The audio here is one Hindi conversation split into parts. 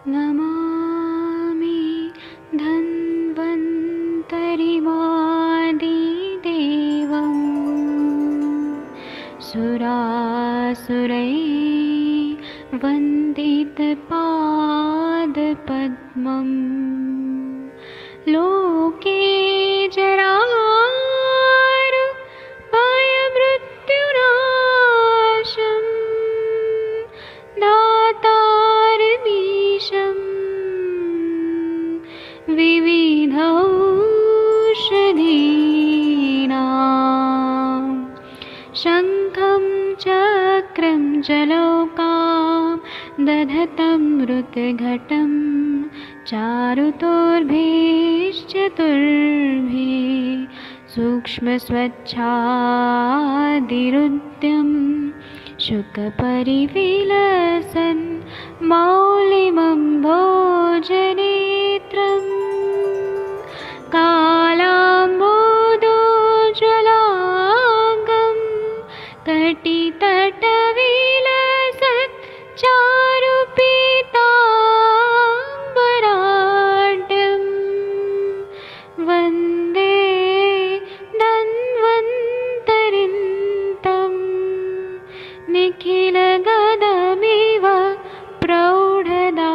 नमामि धन्वन्तरिमादिदेवं सुरासुरैर्वन्दितपादपद्मम् लोके जरामृत्युनाशं दातारमीशं विविधौषधीनां शङ्खं चक्रं जलौकां दधतं मृतघटं चारुतोर्भिश्चतुर्भिः सूक्ष्मस्वच्छादिरुद्यं शुकपरिविलसन् मौलिमं भोजनेत्रं कालाम्बोदोज्ज्वलाङ्गं कटितटविलसत् चारुपीताम्बराढ्यं वन्दे धन्वन्तरिन्तं निखिलगदमिव प्रौढदावाग्निनीलम्।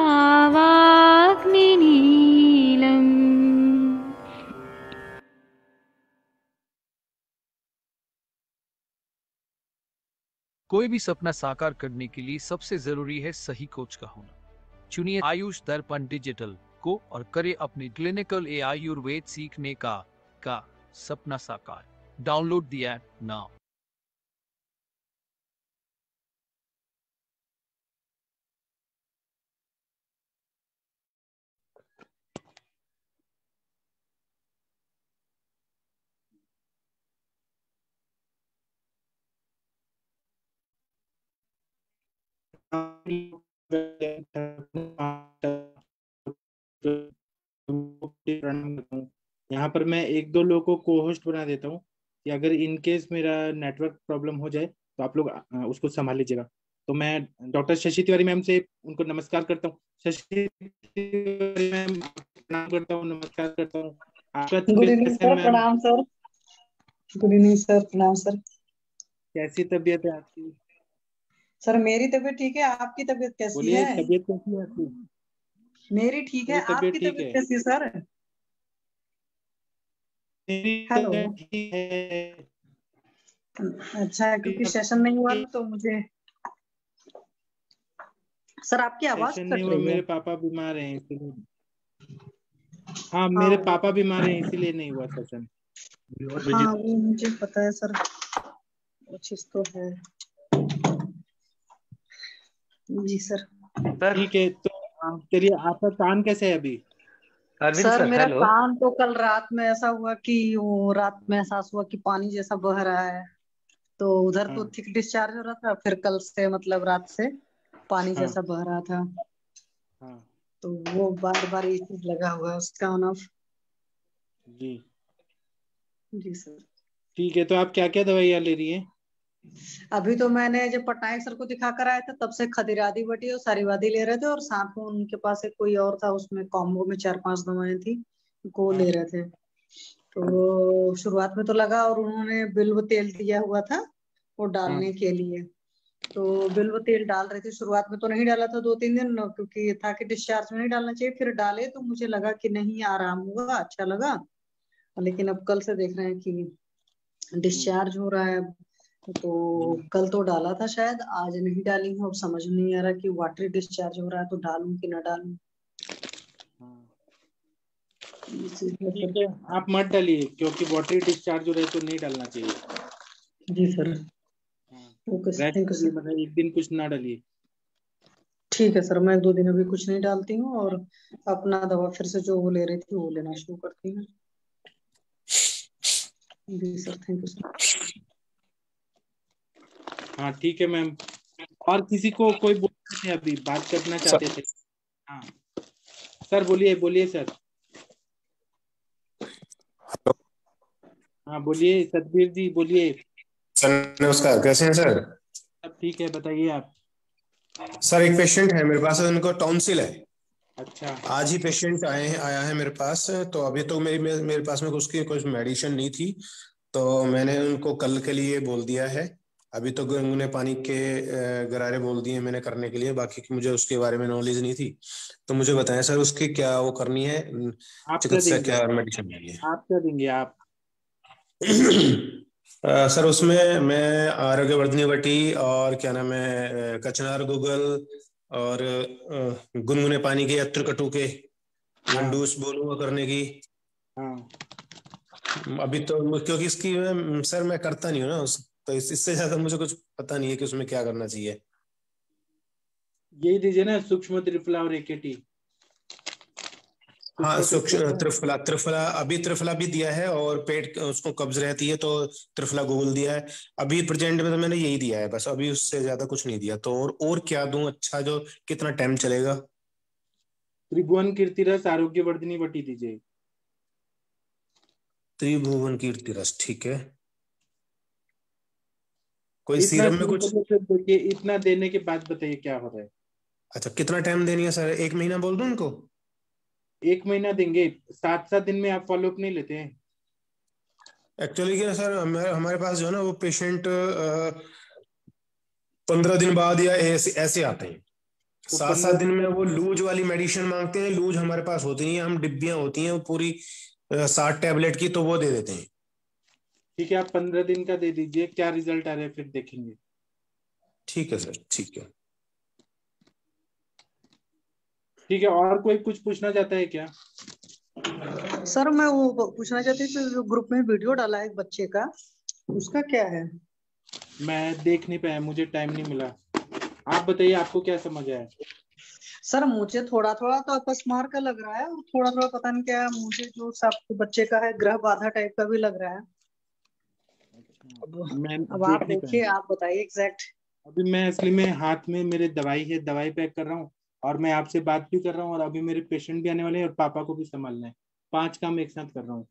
कोई भी सपना साकार करने के लिए सबसे जरूरी है सही कोच का होना। चुनिए आयुष दर्पण डिजिटल को और करे अपने क्लिनिकल आयुर्वेद सीखने का सपना साकार। Download the app now. यहाँ पर मैं एक दो लोगों को को-होस्ट बना देता हूँ कि अगर इन केस मेरा नेटवर्क प्रॉब्लम हो जाए तो आप लोग उसको संभाल लीजिएगा। तो मैं डॉक्टर शशि तिवारी मैम से उनको नमस्कार करता हूँ। शशि तिवारी मैम प्रणाम करता हूँ, नमस्कार करता हूँ। आपका गुड इवनिंग सर, प्रणाम सर। गुड इवनिंग सर, प्रणाम सर। कैसी तबीयत है आपकी? सर मेरी तबीयत ठीक है, आपकी तबीयत कैसी बोलिए, है? तबीयत कैसी है आपकी? मेरी ठीक है, आपकी तबीयत कैसी है सर? हेलो। ठीक है। अच्छा, क्योंकि सेशन नहीं हुआ तो मुझे सर आपकी आवाज सेशन कट नहीं हुआ, रही है। मेरे पापा बीमार हैं इसलिए। हाँ, मेरे पापा बीमार हैं इसीलिए नहीं हुआ सेशन। हाँ वो मुझे पता है सर, वो चीज तो है जी सर। ठीक है, तो चलिए, आपका काम कैसे है अभी? सर मेरा काम तो कल रात में ऐसा हुआ कि वो रात में एहसास हुआ कि पानी जैसा बह रहा है, तो उधर तो थिक डिस्चार्ज हो रहा था, फिर कल से मतलब रात से पानी जैसा बह रहा था। तो वो बार बार ये चीज लगा हुआ है उसका ऑन ऑफ। जी जी सर। ठीक है, तो आप क्या क्या दवाइयाँ ले रही हैं? अभी तो मैंने जब पटनायक सर को दिखा कर आया था तब से खदिरादी बटी और सारीवादी ले रहे थे, और साथ में उनके पास एक कोई और था, उसमें कॉम्बो में 4-5 दवाएं थी, वो ले रहे थे। तो शुरुआत में तो लगा, और उन्होंने बिल्व तेल दिया हुआ था वो डालने के लिए, तो बिल्व तेल डाल रहे थे। शुरुआत में तो नहीं डाला था 2-3 दिन, क्योंकि था कि डिस्चार्ज में नहीं डालना चाहिए। फिर डाले तो मुझे लगा कि नहीं आराम हुआ, अच्छा लगा, लेकिन अब कल से देख रहे हैं कि डिस्चार्ज हो रहा है। तो कल तो डाला था शायद, आज नहीं डाली हूँ। अब समझ नहीं आ रहा कि वाटरी डिस्चार्ज हो रहा है तो डालूं कि ना डालूं। ठीक है, आप मत डालिए, क्योंकि वाटरी डिस्चार्ज हो रहा है तो नहीं डालना चाहिए। जी सर। Thank you. मतलब एक दिन कुछ ना डालिए। ठीक है सर, मैं 1-2 दिन अभी कुछ नहीं डालती हूँ, और अपना दवा फिर से जो वो ले रही थी वो लेना शुरू करती हूँ। जी सर, थैंक यू सर। हाँ ठीक है मैम। और किसी को कोई बोलते थे अभी बात करना चाहते थे? हाँ सर, बोलिए बोलिए सर। हाँ बोलिए सतबीर जी, बोलिए सर। नमस्कार, कैसे हैं सर? सब ठीक है, बताइए आप। सर एक पेशेंट है मेरे पास, उनको टॉन्सिल है। अच्छा। आज ही पेशेंट आया है मेरे पास। तो अभी तो मेरे पास में उसकी कुछ मेडिसिन नहीं थी, तो मैंने उनको कल के लिए बोल दिया है। अभी तो गुनगुने पानी के गरारे बोल दिए मैंने करने के लिए, बाकी की मुझे उसके बारे में नॉलेज नहीं थी। तो मुझे बताएं सर, उसकी क्या वो करनी है, आप क्या चिकित्सा देंगे? क्या मेडिसिन लेनी है? आप क्या देंगे आप? सर उसमें मैं आरोग्यवर्धिनी वटी और क्या नाम है कचनार गूगल और गुनगुने पानी के अत्र कटु के हाँ गंडूस बोलूंगा करने की। हाँ। अभी तो क्योंकि इसकी सर मैं करता नहीं हूँ ना तो इससे ज्यादा मुझे कुछ पता नहीं है कि उसमें क्या करना चाहिए। यही दीजिए ना, सूक्ष्म त्रिफला और एकेटी। हाँ, सूक्ष्म त्रिफला सूक्ष्म है। त्रिफला त्रिफला अभी त्रिफला भी दिया है, और पेट उसको कब्ज रहती है तो त्रिफला गूगल दिया है। अभी प्रेजेंट में तो मैंने यही दिया है बस, अभी उससे ज्यादा कुछ नहीं दिया। तो और क्या दूं अच्छा, जो कितना टाइम चलेगा? त्रिभुवन कीर्तिरस आरोग्यवर्धिनी वटी दीजिए। त्रिभुवन कीर्ति रस, ठीक है। कोई इतना सीरम में शुरू कुछ? करने से देखिए, इतना देने के बाद बताइए क्या हो रहा है। अच्छा, कितना टाइम देनी है सर, 1 महीना बोल दूं उनको? 1 महीना देंगे। 7-7 दिन में आप फॉलोअप नहीं लेते हैं? एक्चुअली क्या सर, हमारे हमारे पास जो है ना वो पेशेंट 15 दिन बाद या ऐसे ऐसे आते हैं। तो 7-7 दिन में वो लूज वाली मेडिसिन मांगते हैं। लूज हमारे पास होती नहीं है, हम डिब्बियां होती हैं वो पूरी 60 टैबलेट की, तो वो दे देते हैं। ठीक है, आप 15 दिन का दे दीजिए, क्या रिजल्ट आ रहा है फिर देखेंगे। ठीक है सर, ठीक है। ठीक है, और कोई कुछ पूछना चाहता है क्या? सर मैं वो पूछना चाहती थी, जो ग्रुप में वीडियो डाला है एक बच्चे का, उसका क्या है? मैं देख नहीं पाया, मुझे टाइम नहीं मिला। आप बताइए, आपको क्या समझ आया? सर मुझे थोड़ा थोड़ा तो अपस्मार का लग रहा है, और थोड़ा थोड़ा पता नहीं क्या है, मुझे जो सब बच्चे का है ग्रह बाधा टाइप का भी लग रहा है। मैं अब आप देख नहीं पाया। देखिए, आप बताइए एग्जैक्ट। अभी मैं असली में हाथ में मेरे दवाई है, दवाई पैक कर रहा हूँ, और मैं आपसे बात भी कर रहा हूँ, और अभी मेरे पेशेंट भी आने वाले हैं और पापा को भी संभालना है। 5 काम एक साथ कर रहा हूँ।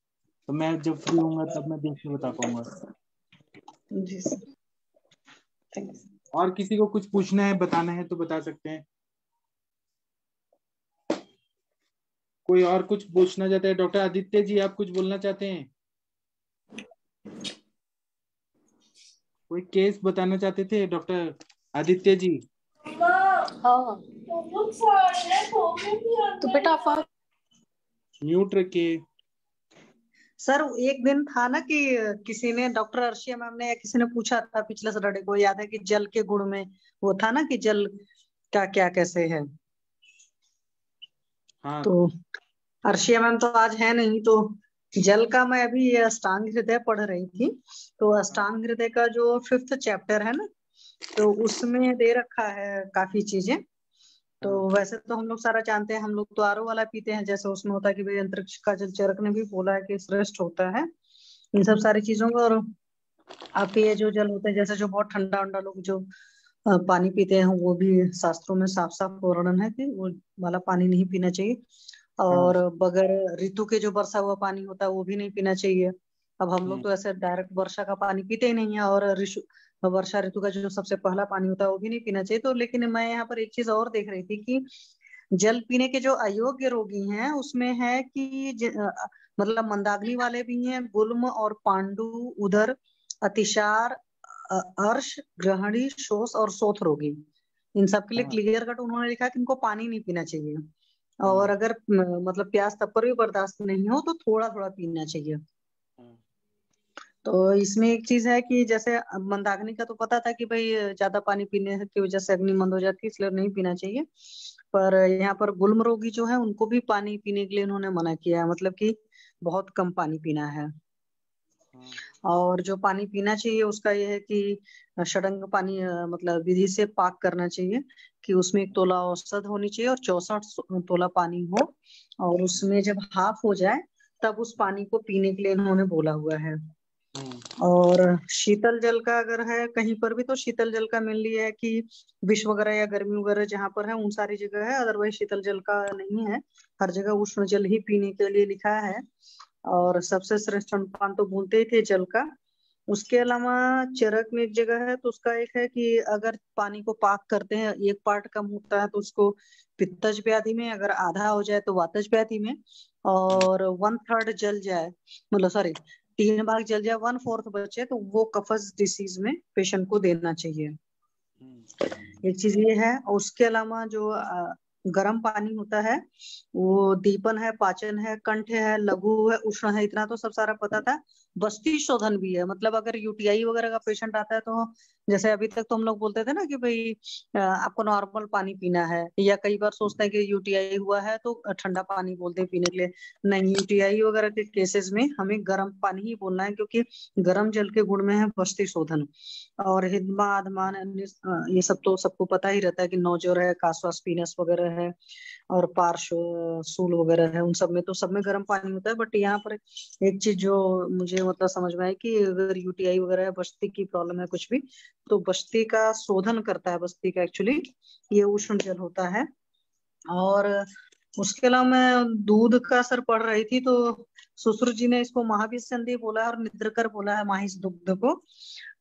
तो मैं जब फ्री होऊंगा तब मैं देख के बता पाऊंगा। जी सर, थैंक यू। और किसी को कुछ पूछना है, बताना है तो बता सकते हैं। कोई और कुछ पूछना चाहता है? डॉक्टर आदित्य जी, आप कुछ बोलना चाहते हैं? कोई केस बताना चाहते थे डॉक्टर आदित्य जी? हाँ, तो बेटा आप म्यूट रखिए। सर एक दिन था ना कि किसी ने, डॉक्टर अर्शिया मैम ने या किसी ने पूछा था पिछले सैटरडे को, याद है कि जल के गुण में वो था ना कि जल का क्या कैसे है। हाँ। तो अर्शिया मैम तो आज है नहीं, तो जल का मैं अभी ये अष्टांग हृदय पढ़ रही थी। तो अष्टांग हृदय का जो 5th चैप्टर है ना, तो उसमें दे रखा है काफी चीजें। तो वैसे तो हम लोग सारा जानते हैं, हम लोग तो आरओ वाला पीते हैं, जैसे उसमें होता है कि भाई अंतरिक्ष का जल, चरक ने भी बोला है कि श्रेष्ठ होता है इन सब सारी चीजों का। और आपके ये जो जल होते हैं, जैसे जो बहुत ठंडा ठंडा लोग जो पानी पीते हैं, वो भी शास्त्रों में साफ साफ वर्णन है कि वो वाला पानी नहीं पीना चाहिए। हाँ। और बगैर ऋतु के जो बरसा हुआ पानी होता है वो भी नहीं पीना चाहिए। अब हम लोग हम्म। तो ऐसे डायरेक्ट वर्षा का पानी पीते ही नहीं है, और ऋतु वर्षा ऋतु का जो सबसे पहला पानी होता है वो भी नहीं पीना चाहिए। तो लेकिन मैं यहाँ पर एक चीज और देख रही थी कि जल पीने के जो अयोग्य रोगी हैं उसमें है कि मतलब मंदाग्नि वाले भी हैं, गुल्म और पांडु, उदर, अतिसार, अर्श, ग्रहणी, शोष और शोथ रोगी। इन सब के लिए हाँ। क्लियर कट उन्होंने लिखा कि इनको पानी नहीं पीना चाहिए। और हाँ। अगर मतलब प्यास तब पर भी बर्दाश्त नहीं हो तो थोड़ा थोड़ा पीना चाहिए। हाँ। तो इसमें एक चीज है कि जैसे मंदाग्नि का तो पता था कि भाई ज्यादा पानी पीने की वजह से अग्नि मंद हो जाती है, इसलिए नहीं पीना चाहिए। पर यहाँ पर गुल्म रोगी जो है उनको भी पानी पीने के लिए उन्होंने मना किया है, मतलब कि बहुत कम पानी पीना है। हाँ। और जो पानी पीना चाहिए उसका यह है कि षडंग पानी, मतलब विधि से पाक करना चाहिए, कि उसमें 1 तोला औषध होनी चाहिए और 64 तोला पानी हो, और उसमें जब हाफ हो जाए तब उस पानी को पीने के लिए इन्होंने बोला हुआ है। और शीतल जल का अगर है कहीं पर भी, तो शीतल जल का मेनली है कि विष वगैरह या गर्मी वगैरह जहाँ पर है उन सारी जगह है, अदरवाइज शीतल जल का नहीं है। हर जगह उष्ण जल ही पीने के लिए लिखा है। और सबसे श्रेष्ठ अनुपान तो बोलते ही थे जल का। उसके अलावा चरक में एक जगह है, तो उसका एक है कि अगर पानी को पाक करते हैं, एक पार्ट कम होता है तो उसको पित्तज व्याधि में, अगर आधा हो जाए तो वातज व्याधि में, और 1/3 जल जाए, मतलब सॉरी 3 भाग जल जाए, 1/4 बचे तो वो कफज डिसीज में पेशेंट को देना चाहिए। एक चीज ये है। और उसके अलावा जो गर्म पानी होता है वो दीपन है, पाचन है, कंठ है, लघु है, उष्ण है, इतना तो सब सारा पता था। बस्ती शोधन भी है, मतलब अगर यूटीआई वगैरह का पेशेंट आता है तो जैसे अभी तक तो हम लोग बोलते थे ना कि भाई आपको नॉर्मल पानी पीना है, या कई बार सोचते हैं कि यूटीआई हुआ है तो ठंडा पानी बोलते हैं पीने के लिए। नहीं, यूटीआई वगैरह के केसेस में हमें गर्म पानी ही बोलना है, क्योंकि गर्म जल के गुण में है बस्ती शोधन। और हिदमा आदमान ये सब तो सबको पता ही रहता है कि नौजोर है, कासवास्पिनस वगैरह है, और पार्श्व सूल वगैरह है, उन सब में तो सब में गर्म पानी होता है। बट यहाँ पर एक चीज जो मुझे मतलब समझ में आई कि अगर यूटीआई वगैरह है, बस्ती की प्रॉब्लम है कुछ भी, तो बस्ती का शोधन करता है, बस्ती का एक्चुअली ये उष्ण जल होता है। और उसके अलावा मैं दूध का असर पढ़ रही थी तो सुश्रुत जी ने इसको महावीर संधि बोला है और निद्रकर बोला है माहिस दुग्ध को।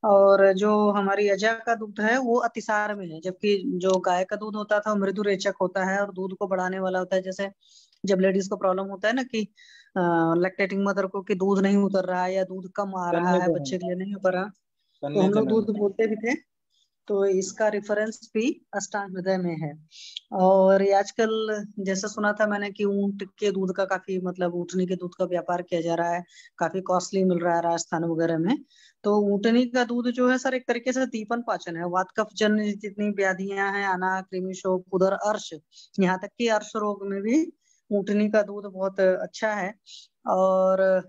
और जो हमारी अजा का दूध है वो अतिसार में है, जबकि जो गाय का दूध होता था मृदु रेचक होता है और दूध को बढ़ाने वाला होता है। जैसे जब लेडीज को प्रॉब्लम होता है ना कि लैक्टेटिंग मदर को कि दूध नहीं उतर रहा है या दूध कम आ रहा है, कन्या बच्चे के लिए नहीं हो पा रहा, तो कन्या हम लोग जनन। दूध बोलते भी थे। तो इसका रेफरेंस भी अष्टांग हृदय में है। और ये आजकल जैसा सुना था मैंने कि ऊंट के दूध का काफी, मतलब ऊँटनी के दूध का व्यापार किया जा रहा है, काफी कॉस्टली मिल रहा है राजस्थान वगैरह में। तो ऊँटनी का दूध जो है सर एक तरीके से दीपन पाचन है। वात कफ जन्य जितनी व्याधियां हैं, अना, कृमि शोक, उदर, अर्श, यहाँ तक कि अर्श रोग में भी ऊँटनी का दूध बहुत अच्छा है। और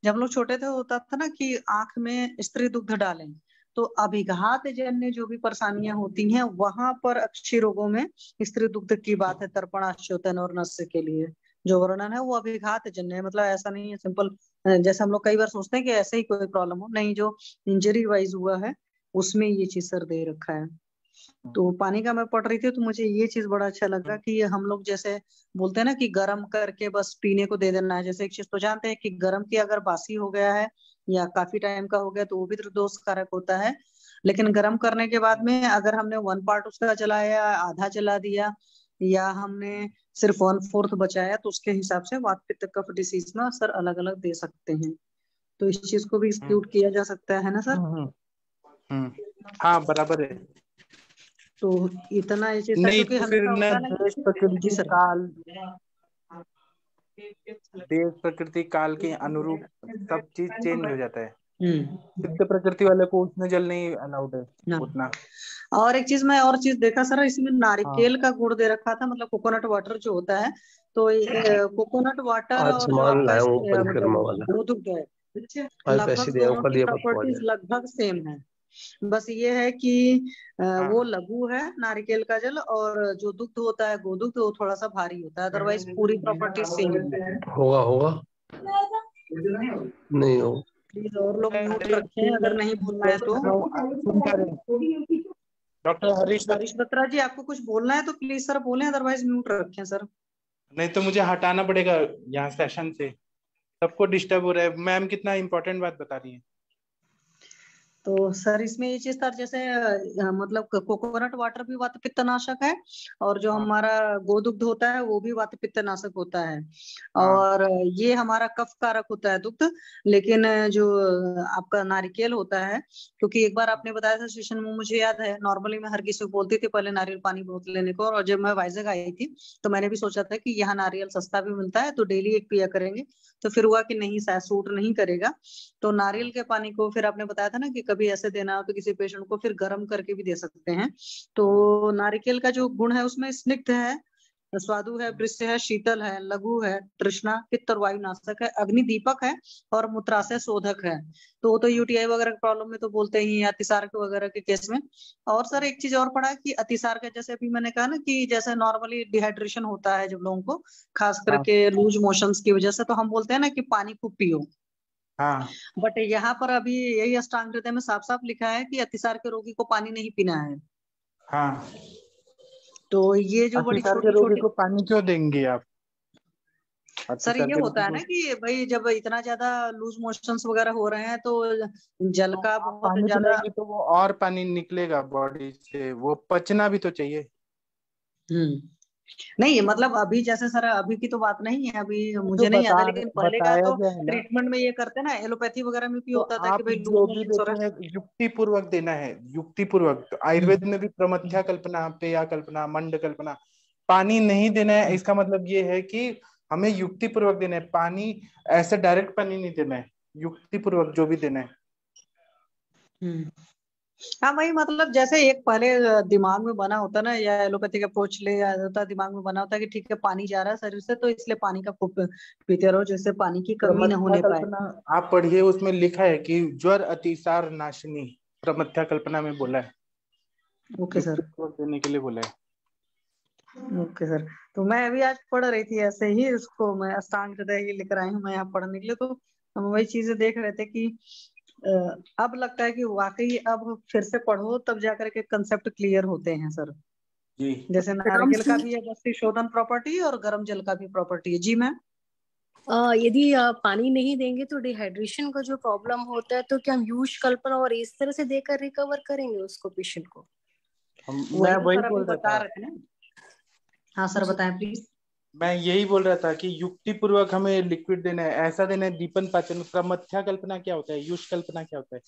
जब हम लोग छोटे थे होता था ना कि आंख में स्त्री दुग्ध डालें, तो अभिघात जन्य जो भी परेशानियां होती हैं वहां पर अक्षय रोगों में स्त्री दुग्ध की बात है, तर्पण, आश्चोतन और नस्य के लिए जो वर्णन है वो अभिघात जन्य है। मतलब ऐसा नहीं है सिंपल, जैसे हम लोग कई बार सोचते हैं कि ऐसे ही कोई प्रॉब्लम हो, नहीं, जो इंजरी वाइज हुआ है उसमें ये चीज सर दे रखा है। तो पानी का मैं पढ़ रही थी तो मुझे ये चीज बड़ा अच्छा लगा कि हम लोग जैसे बोलते हैं ना कि गर्म करके बस पीने को दे देना है। जैसे एक चीज तो जानते हैं कि गर्म की अगर बासी हो गया है या काफी टाइम का हो गया तो वो भी दोष कारक होता है। लेकिन गर्म करने के बाद में अगर हमने 1 पार्ट उसका जलाया, आधा जला दिया, या हमने सिर्फ 1/4 बचाया, तो उसके हिसाब से वात पित्त कफ डिसीज में सर अलग अलग दे सकते हैं। तो इस चीज को भी इंक्लूड किया जा सकता है ना सर? हाँ बराबर है। तो इतना ये चीज था, नहीं क्योंकि तो फिर हमेशा न होता है ना। देश जी प्रकृति सर। काल, देश प्रकृति काल के अनुरूप सब चीज चेंज हो जाता है। सिद्ध प्रकृति वाले को उसमें जल नहीं अलाउड है हाँ। उतना। और एक चीज मैं और चीज देखा सर, इसमें हाँ नारिकेल का गुड़ दे रखा था, मतलब कोकोनट वाटर जो होता है। तो कोकोनट वाटर आज और जो सामान आपका लाया हूँ मतलब परिक्रमा वाला। गोदुग्ध है, आज पैसे लगभग दिए हूँ, दोनों कल की ये पक्का हो प्रॉपर्टीज जाएगा। लगभग सेम है। बस ये है कि वो हाँ लघु है नारिकेल का जल, और जो दुग्ध होता है गोदुग्ध वो थोड़ा सा भारी होता है, अदरवाइज पूरी प्रॉपर्टी सेम है। होगा होगा, नहीं हो। प्लीज और लोग म्यूट रखें अगर नहीं बोलना है तो। डॉक्टर हरीश हरीश बत्रा जी, आपको कुछ बोलना है तो प्लीज सर बोलें, अदरवाइज म्यूट रखें सर। नहीं तो मुझे हटाना पड़ेगा यहाँ सेशन से, सबको डिस्टर्ब हो रहा है। मैम कितना इंपॉर्टेंट बात बता रही है। तो सर इसमें ये चीज था, जैसे मतलब कोकोनट वाटर भी वात पित्तनाशक है, और जो हाँ हमारा गोदुग्ध होता है वो भी वात पित्तनाशक होता है। हाँ और ये हमारा कफ कारक होता है दुग्ध। लेकिन जो आपका नारिकेल होता है, क्योंकि एक बार आपने बताया था सेशन में, मुझे याद है, नॉर्मली मैं हर किसी को बोलती थी पहले नारियल पानी बहुत लेने को, और जब मैं वाइजग आई थी तो मैंने भी सोचा था कि यहाँ नारियल सस्ता भी मिलता है तो डेली एक पिया करेंगे। तो फिर हुआ कि नहीं, शायद सूट नहीं करेगा। तो नारियल के पानी को फिर आपने बताया था ना कि कभी ऐसे देना हो तो किसी पेशेंट को फिर गर्म करके भी दे सकते हैं। तो नारिकेल का जो गुण है उसमें स्निग्ध है, स्वादु है, वृष्य है, शीतल है, लघु है, तृष्णा, पित्त और वायु नाशक है, अग्नि दीपक है, और मूत्राशय शोधक है। तो वो तो यूटीआई वगैरह के प्रॉब्लम में तो बोलते ही हैं, अतिसार के वगैरह के केस में। और सर एक चीज और पढ़ा कि अतिसार का, जैसे अभी मैंने कहा ना कि जैसे नॉर्मली डिहाइड्रेशन होता है जब लोगों को, खास हाँ करके लूज मोशंस की वजह से, तो हम बोलते हैं ना कि पानी खूब पियो। हाँ बट यहाँ पर अभी यही अष्टांग हृदय में साफ साफ लिखा है कि अतिसार के रोगी को पानी नहीं पीना है। हाँ। तो ये जो बड़ी अतिसार के छोटी रोगी छोटी, को पानी क्यों देंगे आप? सर ये करके होता है ना बिल्कुल। कि भाई जब इतना ज्यादा लूज मोशंस वगैरह हो रहे हैं तो जल तो का आप बहुत पानी ज्यादा। पिलाएंगे तो वो और पानी निकलेगा बॉडी से, वो पचना भी तो चाहिए। हम्म। नहीं मतलब अभी जैसे सर अभी की तो बात नहीं है, अभी जो मुझे नहीं याद है, लेकिन पहले का बताया तो गया है ना, ट्रीटमेंट में ये करते ना, एलोपैथी वगैरह में भी तो होता था कि आप भाई लूज जो भी मोशंस हो देते रहा हैं युक्ति पूर्वक देना है, युक्ति पूर्वक। तो है। आयुर्वेद में भी प्रमथ्या कल्पना, पेया कल्पना, मंड कल्पना, पानी नहीं देना है। इसका मतलब ये है कि हमें युक्ति पूर्वक देना है पानी, ऐसे डायरेक्ट पानी नहीं देना है, युक्ति पूर्वक जो भी देना है। हम्म। हाँ वही मतलब जैसे एक पहले दिमाग में बना होता ना, या एलोपैथिक अप्रोच ले आया होता, दिमाग में बना होता कि ठीक है पानी जा रहा है शरीर से तो इसलिए पानी का खूब पीते रहो जिससे पानी की कमी ना प्रमथ्या होने पाए। कल्पना आप पढ़िए, उसमें लिखा है कि ज्वर अतिसार नाशनी, प्रमथ्या कल्पना में बोला है, ओके युक्ति सर। पूर्वक देने के लिए बोला है। Okay sir. तो मैं अभी आज पढ़ रही थी ऐसे ही, उसको मैं अष्टांग हृदय ही लेकर आई हूँ मैं यहाँ पढ़ने के लिए, तो हम वही चीजें देख रहे थे कि अब लगता है कि वाकई अब फिर से पढ़ो तब जाकर के कंसेप्ट क्लियर होते हैं सर। जी। जैसे नारिकेल का भी है बस्ती शोधन प्रॉपर्टी और गर्म जल का भी प्रॉपर्टी है। जी मैम। यदि पानी नहीं देंगे तो डिहाइड्रेशन का जो प्रॉब्लम होता है, तो क्या हम यूज कल्पना और इस तरह से देकर रिकवर करेंगे उसको, पेशेंट को? मैं वही तो वही सर अभी बोल रहा बता था, रहे थे ना। हाँ सर जी। बताएं प्लीज। मैं यही बोल रहा था कि युक्ति पूर्वक हमें लिक्विड देना है, ऐसा देना है। दीपन पाचन, प्रमथ्या कल्पना क्या होता है, युष कल्पना क्या होता है,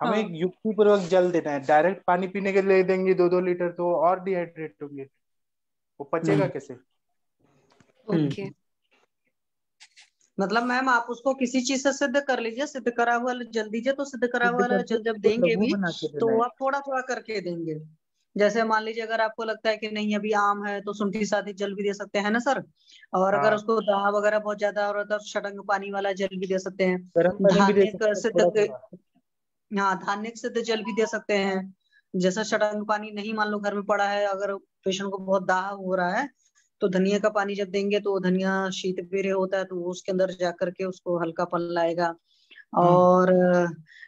हमें हाँ। युक्ति पूर्वक जल देना है। डायरेक्ट पानी पीने के लिए देंगे 2-2 लीटर तो और डिहाइड्रेट होंगे, वो पचेगा हम्म। कैसे। ओके। हम्म। मतलब मैम आप उसको किसी चीज से सिद्ध कर लीजिए, सिद्ध करा हुआ जल दीजिए, तो सिद्ध करा सिद्ध हुआ करके जल जब उसको देंगे लघु भी बना के तो देना है। आप थोड़ा थोड़ा करके देंगे। जैसे मान लीजिए अगर आपको लगता है कि नहीं अभी आम है तो शुंठी साथी जल भी दे सकते हैं ना सर। और अगर हाँ, उसको दाह वगैरह बहुत ज्यादा हो रहा है तो षडंग पानी वाला जल भी दे सकते हैं। गर्म पानी भी दे धान्य सकते हैं सिद्ध थोड़ा थोड़ा। हाँ धान्य सिद्ध जल भी दे सकते हैं। जैसा षडंग पानी नहीं मान लो घर में पड़ा है, अगर पेशेंट को बहुत दाह हो रहा है तो धनिया का पानी जब देंगे तो धनिया शीत पीरे होता है तो वो उसके अंदर जा करके उसको हल्का पन लाएगा। हम्म। और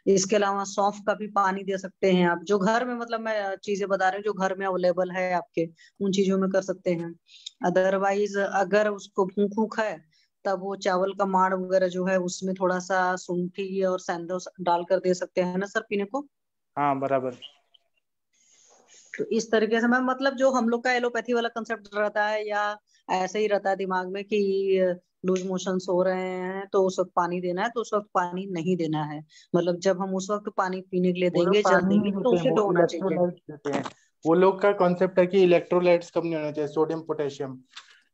इसके अलावा सौंफ का भी पानी दे सकते हैं आप, जो घर में मतलब मैं चीजें बता रही हूँ जो घर में अवेलेबल है आपके, उन चीजों में कर सकते हैं। अदरवाइज अगर उसको भूख भूख है तब वो चावल का माड़ वगैरह जो है उसमें थोड़ा सा सूंठी और सेंधो डालकर दे सकते हैं ना सर पीने को। हाँ बराबर। तो इस तरीके से मैं मतलब जो हम लोग का एलोपैथी वाला कंसेप्ट रहता है या ऐसे ही रहता है दिमाग में कि लूज मोशंस हो रहे हैं तो उस वक्त पानी देना है, तो उस वक्त पानी नहीं देना है। मतलब जब हम उस वक्त पानी पीने के लिए वो लोग देंगे जल पानी देंगे नहीं तो देते हैं, उसे वो धोना चाहिए। इलेक्ट्रोलाइट्स देते हैं। वो लोग का कॉन्सेप्ट है कि इलेक्ट्रोलाइट्स कम नहीं होना चाहिए, सोडियम पोटेशियम।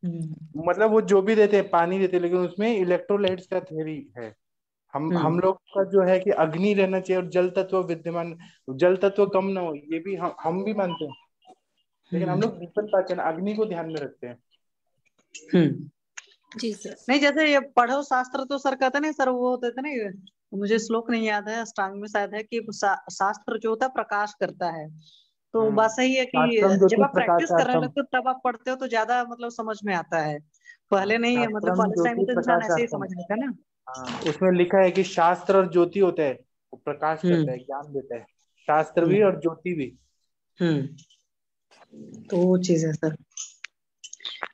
हम्म। मतलब वो जो भी देते हैं पानी देते हैं, लेकिन उसमें इलेक्ट्रोलाइट्स का थ्योरी है। हम हम्म। लोग का जो है कि अग्नि रहना चाहिए और जल तत्व विद्यमान, जल तत्व कम ना हो, ये भी हम भी मानते हैं। लेकिन हम हम्म। लोग दीपन पाचन अग्नि को ध्यान में रखते हैं। हम्म। जी सर। नहीं जैसे ये पढ़ो शास्त्र तो सर कहते नहीं सर, वो होते थे ना ये, मुझे श्लोक नहीं याद है, अष्टांग में शायद है कि शास्त्र जो होता है प्रकाश करता है। तो बात सही है शास्त्रम कि जब ज्योति आप प्रैक्टिस करने प्रकाशार्थम। लगते हो तब आप पढ़ते हो तो ज्यादा मतलब समझ में आता है। पहले नहीं मतलब शास्त्रम कॉलेज टाइम में ज्योति तो इंसान ऐसे ही प्रकाशार्थम। समझ लेता है ना। हाँ, उसमें लिखा है कि शास्त्र और ज्योति होता है, वो प्रकाश करता हम्म। है, ज्ञान देता है। शास्त्र भी हम्म। और ज्योति भी। हम्म। तो वो चीज है सर।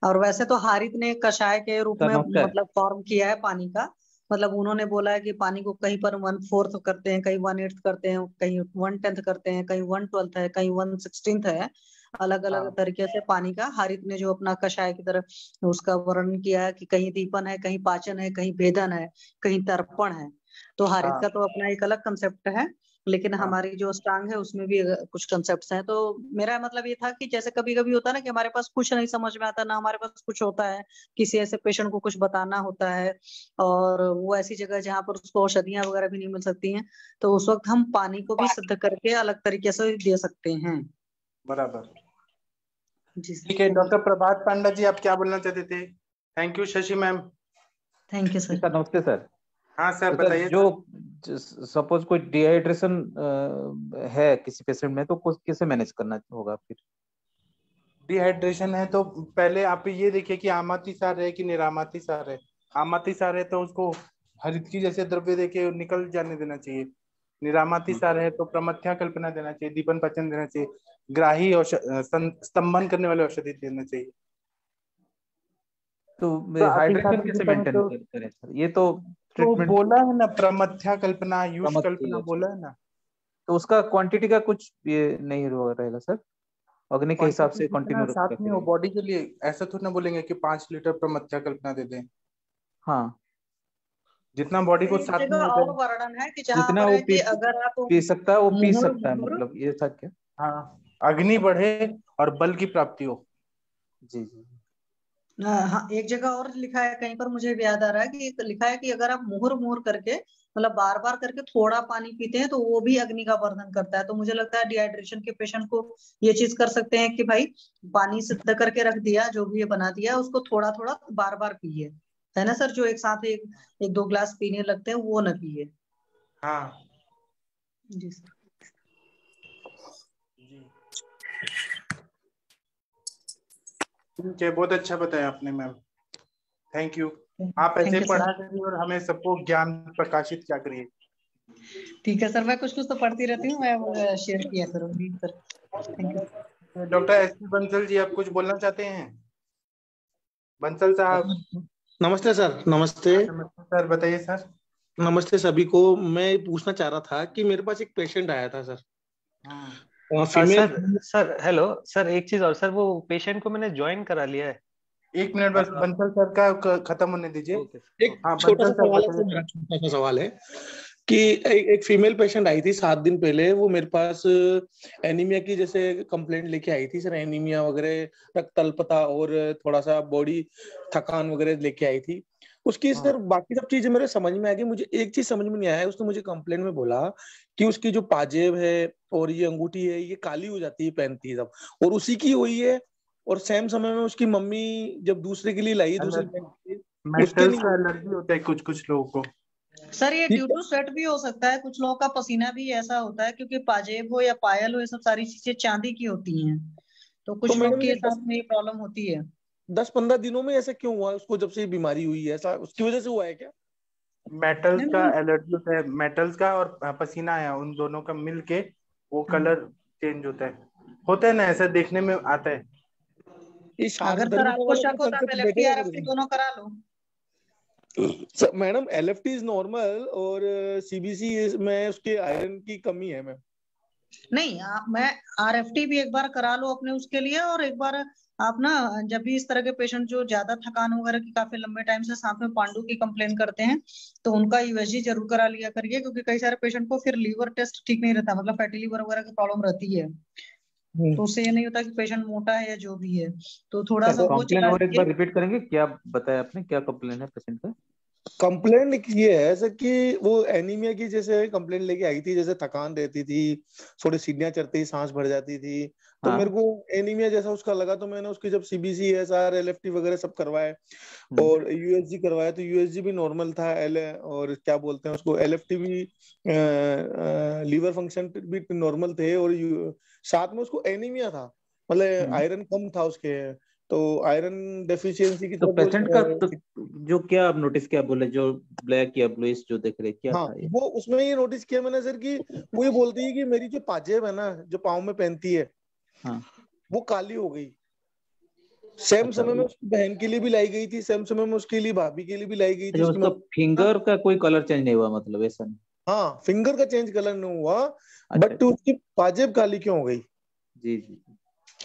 और वैसे तो हारित ने कषाय के रूप सर में नमस्कार। मतलब फॉर्म किया है पानी का। मतलब उन्होंने बोला है कि पानी को कहीं पर 1/4 करते हैं, कहीं 1/8 करते हैं, कहीं 1/10 करते हैं, कहीं 1/12 है, कहीं 1/16 है। अलग अलग हाँ तरीके से पानी का हारित ने जो अपना कषाय की तरफ उसका वर्णन किया है कि कहीं दीपन है, कहीं पाचन है, कहीं भेदन है, कहीं तर्पण है। तो हारित हाँ का तो अपना एक अलग कंसेप्ट है, लेकिन हाँ हमारी जो स्टांग है उसमें भी कुछ कंसेप्ट्स हैं। तो मेरा मतलब ये था कि जैसे कभी कभी होता है ना कि हमारे पास कुछ नहीं समझ में आता, ना हमारे पास कुछ होता है, किसी ऐसे पेशेंट को कुछ बताना होता है और वो ऐसी जगह जहाँ पर उसको औषधियां वगैरह भी नहीं मिल सकती हैं, तो उस वक्त हम पानी को भी सिद्ध करके अलग तरीके से दे सकते हैं। बराबर। जी सर ठीक है, thank doctor you. Prabhat Panda ji, आप क्या बोलना चाहते थे। Thank you Shashi ma'am. Thank you जी सर। सर नमस्ते सर। हाँ सर तो सर बताइए जो सर। सपोज कोई डिहाइड्रेशन है किसी पेशेंट में, तो कुछ कैसे मैनेज करना होगा फिर? डिहाइड्रेशन है तो पहले आप ये देखिए कि आमातिसार है कि निरामातिसार है। आमातिसार है तो उसको हरित की जैसे द्रव्य देके निकल जाने देना चाहिए। निरामातिसार है तो प्रमथ्या कल्पना देना चाहिए, दीपन पचन देना चाहिए, ग्राही स्तंभन करने वाले औषधि देना चाहिए। तो तो आपकी हाइड्रेशन छात्र कैसे गीता में मेंटेन तो करें सर? ये तो ट्रीटमेंट बोला है ना, प्रमथ्या कल्पना, आयुष समझ कल्पना चाहिए। बोला है ना। तो उसका क्वांटिटी का कुछ ये नहीं रहेगा सर? अग्नि के हिसाब क्वांटिटी से जितना कंटिन्यू साथ में हो रखेंगे? बॉडी के लिए, ऐसा थोड़ा ना बोलेंगे कि 5 लीटर प्रमथ्या कल्पना दे दें। हाँ, जितना बॉडी को एक साथ में जगह हो और जाए। वर्णन है कि जहाँ जितना पर वो है कि अगर आप पी सकता है वो पी मुहर सकता है, मुहर मतलब ये था क्या? हाँ, अग्नि बढ़े और बल की प्राप्ति हो। जी जी। हाँ, एक जगह और लिखा है कहीं पर, मुझे भी याद आ रहा है कि लिखा है कि अगर आप मुहर मुहर करके मतलब बार बार करके थोड़ा पानी पीते हैं तो वो भी अग्नि का वर्धन करता है। तो मुझे लगता है डिहाइड्रेशन के पेशेंट को ये चीज कर सकते हैं कि भाई पानी सिद्ध करके रख दिया, जो भी ये बना दिया उसको थोड़ा थोड़ा बार बार पिए, है ना सर? जो एक साथ एक दो ग्लास पीने लगते हैं वो न पिए। हाँ जी सर। जी, ठीक है, बहुत अच्छा बताया आपने मैम, थैंक यू। आप ऐसे थैंक यू पढ़ा सर। करिए और हमें सबको ज्ञान प्रकाशित क्या करिए। ठीक है सर, मैं कुछ कुछ तो पढ़ती रहती हूँ, मैं शेयर किया करूंगी sir. Thank you. Doctor S P. Bansal ji, आप कुछ बोलना चाहते हैं? बंसल साहब। नमस्ते सर। नमस्ते। नमस्ते सर, बताइए सर। नमस्ते सभी को। मैं पूछना चाह रहा था कि मेरे पास एक पेशेंट आया था sir, female. Sir sir hello sir, एक चीज और सर, वो पेशेंट को मैंने ज्वाइन करा लिया है। 1 मिनट बस, बंसल सर का खत्म होने दीजिए। Okay sir. एक हाँ छोटा बंसल सा सर सवाल है बताइए सर, मेरा सर। छोटा सा सवाल है कि एक फीमेल पेशेंट आई थी 7 दिन पहले। वो मेरे पास एनीमिया की जैसे कंप्लेंट लेके आई थी सर, एनीमिया वगैरह, रक्त अल्पता और थोड़ा सा बॉडी थकान वगैरह लेके आई थी। उसकी सर बाकी सब चीजें मेरे समझ में आ गई। मुझे एक चीज समझ में नहीं आया है, उसने मुझे कंप्लेंट में बोला कि उसकी जो पाजेब है और ये अंगूठी है ये काली हो जाती है पहनती है तब, और उसी की हुई है। और सेम समय में उसकी मम्मी जब दूसरे के लिए लाई, दूसरी बहन के लिए, उसके मेटल्स नहीं। का एलर्जी होता है कुछ कुछ लोगों को। सर ये ठीक ड्यू है। टू स्वेट भी हो सकता है, कुछ लोगों का पसीना भी ऐसा होता है, क्योंकि पाजेब हो या पायल हो ये सब सारी चीजें चांदी की होती हैं, तो तो कुछ लोग मैडम के ये साथ में ये प्रॉब्लम होती है। 10-15 दिनों में ऐसा क्यों हुआ उसको? जब से ये बीमारी हुई है ऐसा उसकी वजह से हुआ है क्या? मेटल्स नहीं का मतलब एलर्जी होता है, मेटल्स का और पसीना है, उन दोनों का मिल के वो कलर चेंज होता है ना, ऐसा देखने में आता है। ये शार्क अगर सर दर्मिका आपको वाला शक कोई हो तो आप कंसेप्ट एलएफटी बैठेगा आरएफटी मेरे दोनों करा लो। को? मैडम एलएफटी इज नॉर्मल और सीबीसी में उसके आयरन की कमी है मैम। नहीं मैं आरएफटी भी एक बार करा लो अपने उसके लिए, और एक बार आप ना जब भी इस तरह के पेशेंट जो ज्यादा थकान वगैरह की काफी लंबे टाइम से साथ में पांडु की कंप्लेन करते हैं तो उनका यूएसजी जरूर करा लिया करिए, क्योंकि कई सारे पेशेंट को फिर लीवर टेस्ट ठीक नहीं रहता, मतलब फैटी लीवर वगैरह की प्रॉब्लम रहती है। तो उससे ये नहीं होता कि पेशेंट मोटा है या जो भी है, तो थोड़ा सर सा वो कंप्लेन चला और एक लीजिए। बार रिपीट करेंगे? क्या बताया आपने, क्या कंप्लेन है पेशेंट का? कंप्लेंट ये है सर कि वो एनीमिया की जैसे कंप्लेंट लेके आई थी, जैसे थकान रहती थी, थोड़ी सीढ़ियां चढ़ते ही सांस भर जाती थी। तो हाँ। मेरे को एनीमिया जैसा उसका लगा, तो मैंने उसकी जब सीबीसी एसआर एलएफटी वगैरह सब करवाए और यूएसजी करवाया, तो यूएसजी भी नॉर्मल था, एल और क्या बोलते हैं उसको, एलएफटी भी, लीवर फंक्शन भी नॉर्मल थे, और साथ में उसको एनीमिया था, मतलब आयरन कम था उसके। तो आयरन डेफिशिएंसी की तो तरफ पेशेंट का तो वो, जो क्या आप नोटिस क्या बोले, जो ब्लैक या ब्लूइश जो देख रहे क्या हाँ था ये? वो उसमें ये नोटिस किया मैंने सर कि वो ये बोलती है कि मेरी जो पाजेब है ना, जो पाँव में पहनती है, हाँ। वो काली हो गई। सेम अच्छा, समय में उसकी बहन के लिए भी लाई गई थी, सेम समय में उसके लिए भाभी के लिए भी लाई गई थी, अच्छा उसकी उसका मम्मी। फिंगर का कोई कलर चेंज नहीं हुआ, मतलब ऐसा नहीं? हाँ, फिंगर का चेंज कलर नहीं हुआ, अच्छा बट उसकी पाजेब काली क्यों हो गई? जी जी।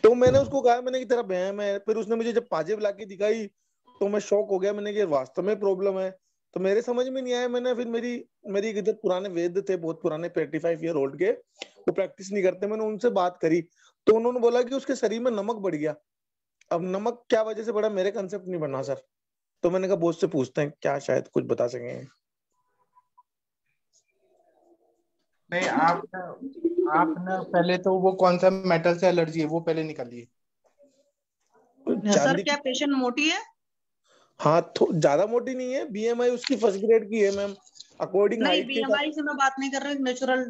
तो मैंने उसको कहा, मैंने कि तेरा बहन है। फिर उसने मुझे जब पाजेब ला के दिखाई तो मैं शॉक हो गया, मैंने कि वास्तव में प्रॉब्लम है। तो मेरे समझ में नहीं आया, मैंने फिर मेरी मेरी एक इधर पुराने वैद्य थे, बहुत पुराने 35 ईयर ओल्ड के, वो प्रैक्टिस नहीं करते, मैंने उनसे बात करी। तो उन्होंने बोला कि उसके शरीर में नमक बढ़ गया। अब नमक क्या वजह से बढ़ा, मेरे कंसेप्ट नहीं बना सर। तो मैंने कहा बोस से पूछते हैं, क्या शायद कुछ बता सकेंगे। नहीं, आप ना पहले तो वो कौन सा मेटल से एलर्जी है वो पहले निकालिए। सर चांदी क्या की। पेशेंट मोटी है? हाँ, ज्यादा मोटी नहीं है, बीएमआई उसकी फर्स्ट ग्रेड की है मैम, अकॉर्डिंग नहीं, हाइट के हिसाब बीएमआई से मैं बात नहीं कर रही, नेचुरल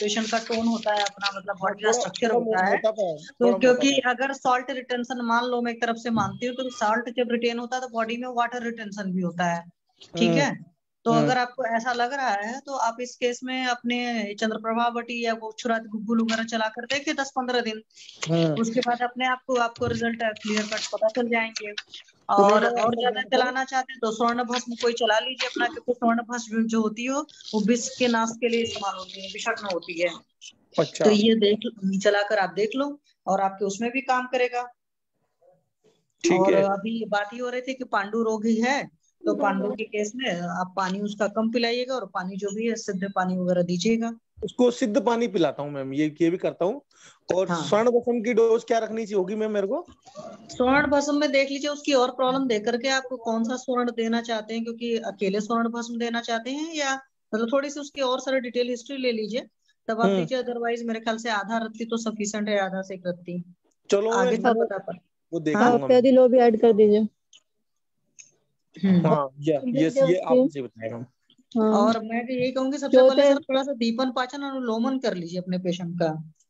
पेशेंट का टोन होता है अपना, मतलब हाँ, बॉडी का थोड़ा स्ट्रक्चर थोड़ा होता है। मोटापा है, तो थोड़ा क्योंकि मोटापा है। अगर सॉल्ट रिटेंशन मान लो, मैं एक तरफ से मानती हूँ, तो सॉल्ट जब रिटेन होता है तो बॉडी में वाटर रिटेंशन भी होता है, ठीक है? तो अगर आपको ऐसा लग रहा है तो आप इस केस में अपने चंद्रप्रभा बटी या वो छुरात गुग्गुल वगैरह चला कर देखिए 10-15 दिन। उसके बाद अपने आपको रिजल्ट क्लियर कट पता चल जाएंगे। और ज्यादा चलाना चाहते हैं तो स्वर्ण भस्म कोई चला लीजिए अपना, क्योंकि स्वर्ण भस्म जो होती है वो विष के नाश के लिए इस्तेमाल होती है, विषाक्त होती है। अच्छा। तो ये चलाकर आप देख लो और आपके उसमें भी काम करेगा। ठीक और है। अभी बात ही हो रही थी कि पांडु रोग ही है, तो पांडु के केस में आप पानी उसका कम पिलाइएगा और पानी जो भी है सिद्ध पानी वगैरह दीजिएगा। उसको सिद्ध पानी पिलाता हूँ मैम, ये भी करता हूँ। और हाँ। स्वर्ण भस्म की डोज क्या रखनी चाहिए होगी मैम मेरे को? स्वर्ण भस्म में देख लीजिए उसकी और प्रॉब्लम देख करके आपको कौन सा स्वर्ण देना चाहते हैं, क्योंकि अकेले स्वर्ण भस्म देना चाहते हैं या मतलब थोड़ी सी उसकी और सारी डिटेल हिस्ट्री ले लीजिए तब आप दीजिए। अदरवाइज मेरे ख्याल से आधा रत्ती तो सफिशिएंट है, आधा से एक रत्ती चलो आगे मैं तक बता पर। वो देख हाँ, लूंगा मैं। लो भी ऐड कर दीजिए। हाँ ये आप मुझे बताएगा। और मैं भी यही कहूंगी सबसे पहले सर थोड़ा सा दीपन पाचन अनुलोमन कर लीजिए अपने पेशेंट का।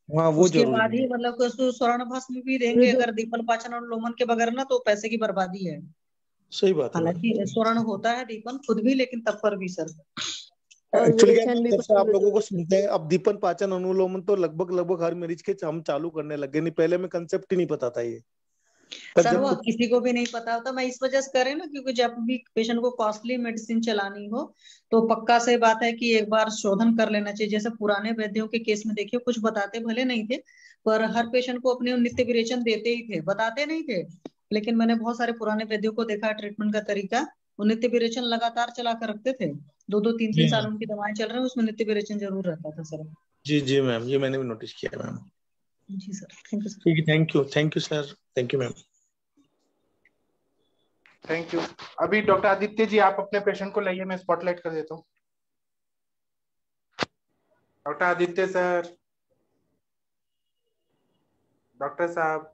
हाँ वो उसके जरूरी बाद है। ही मतलब कि उसको स्वर्ण भस्म भी देंगे अगर दीपन पाचन अनुलोमन के बगैर ना तो पैसे की बर्बादी है। सही बात है मैम। हालांकि स्वर्ण होता है दीपन खुद भी, लेकिन तब पर भी सर एक्चुअली क्या है, जब से आप लोगों को सुनते हैं अब दीपन पाचन अनुलोमन तो लगभग हर मरीज के हम चालू करने लगे, नहीं पहले में कंसेप्ट ही नहीं पता था ये। सर वो किसी को भी नहीं पता होता। मैं इस वजह से कर रही हूँ ना, क्योंकि जब भी पेशेंट को कॉस्टली मेडिसिन चलानी हो तो पक्का से बात है कि एक बार शोधन कर लेना चाहिए। जैसे पुराने वैद्यों के केस में देखिए कुछ बताते भले नहीं थे पर हर पेशेंट को अपने नित्य विरेचन देते ही थे, बताते नहीं थे। लेकिन मैंने बहुत सारे पुराने वैद्यों को देखा ट्रीटमेंट का तरीका, वो नित्य विरेचन लगातार चला कर रखते थे। 2-3 साल उनकी दवाएं चल रही है उसमें नित्य विरेचन जरूर रहता था सर। जी मैम, ये मैंने भी नोटिस किया मैम। जी सर, थैंक यू सर। ठीक है, thank you sir, thank you ma'am. Thank you. अभी डॉक्टर आदित्य जी आप अपने पेशेंट को लाइए, मैं स्पॉटलाइट कर देता हूँ। डॉक्टर आदित्य सर, डॉक्टर साहब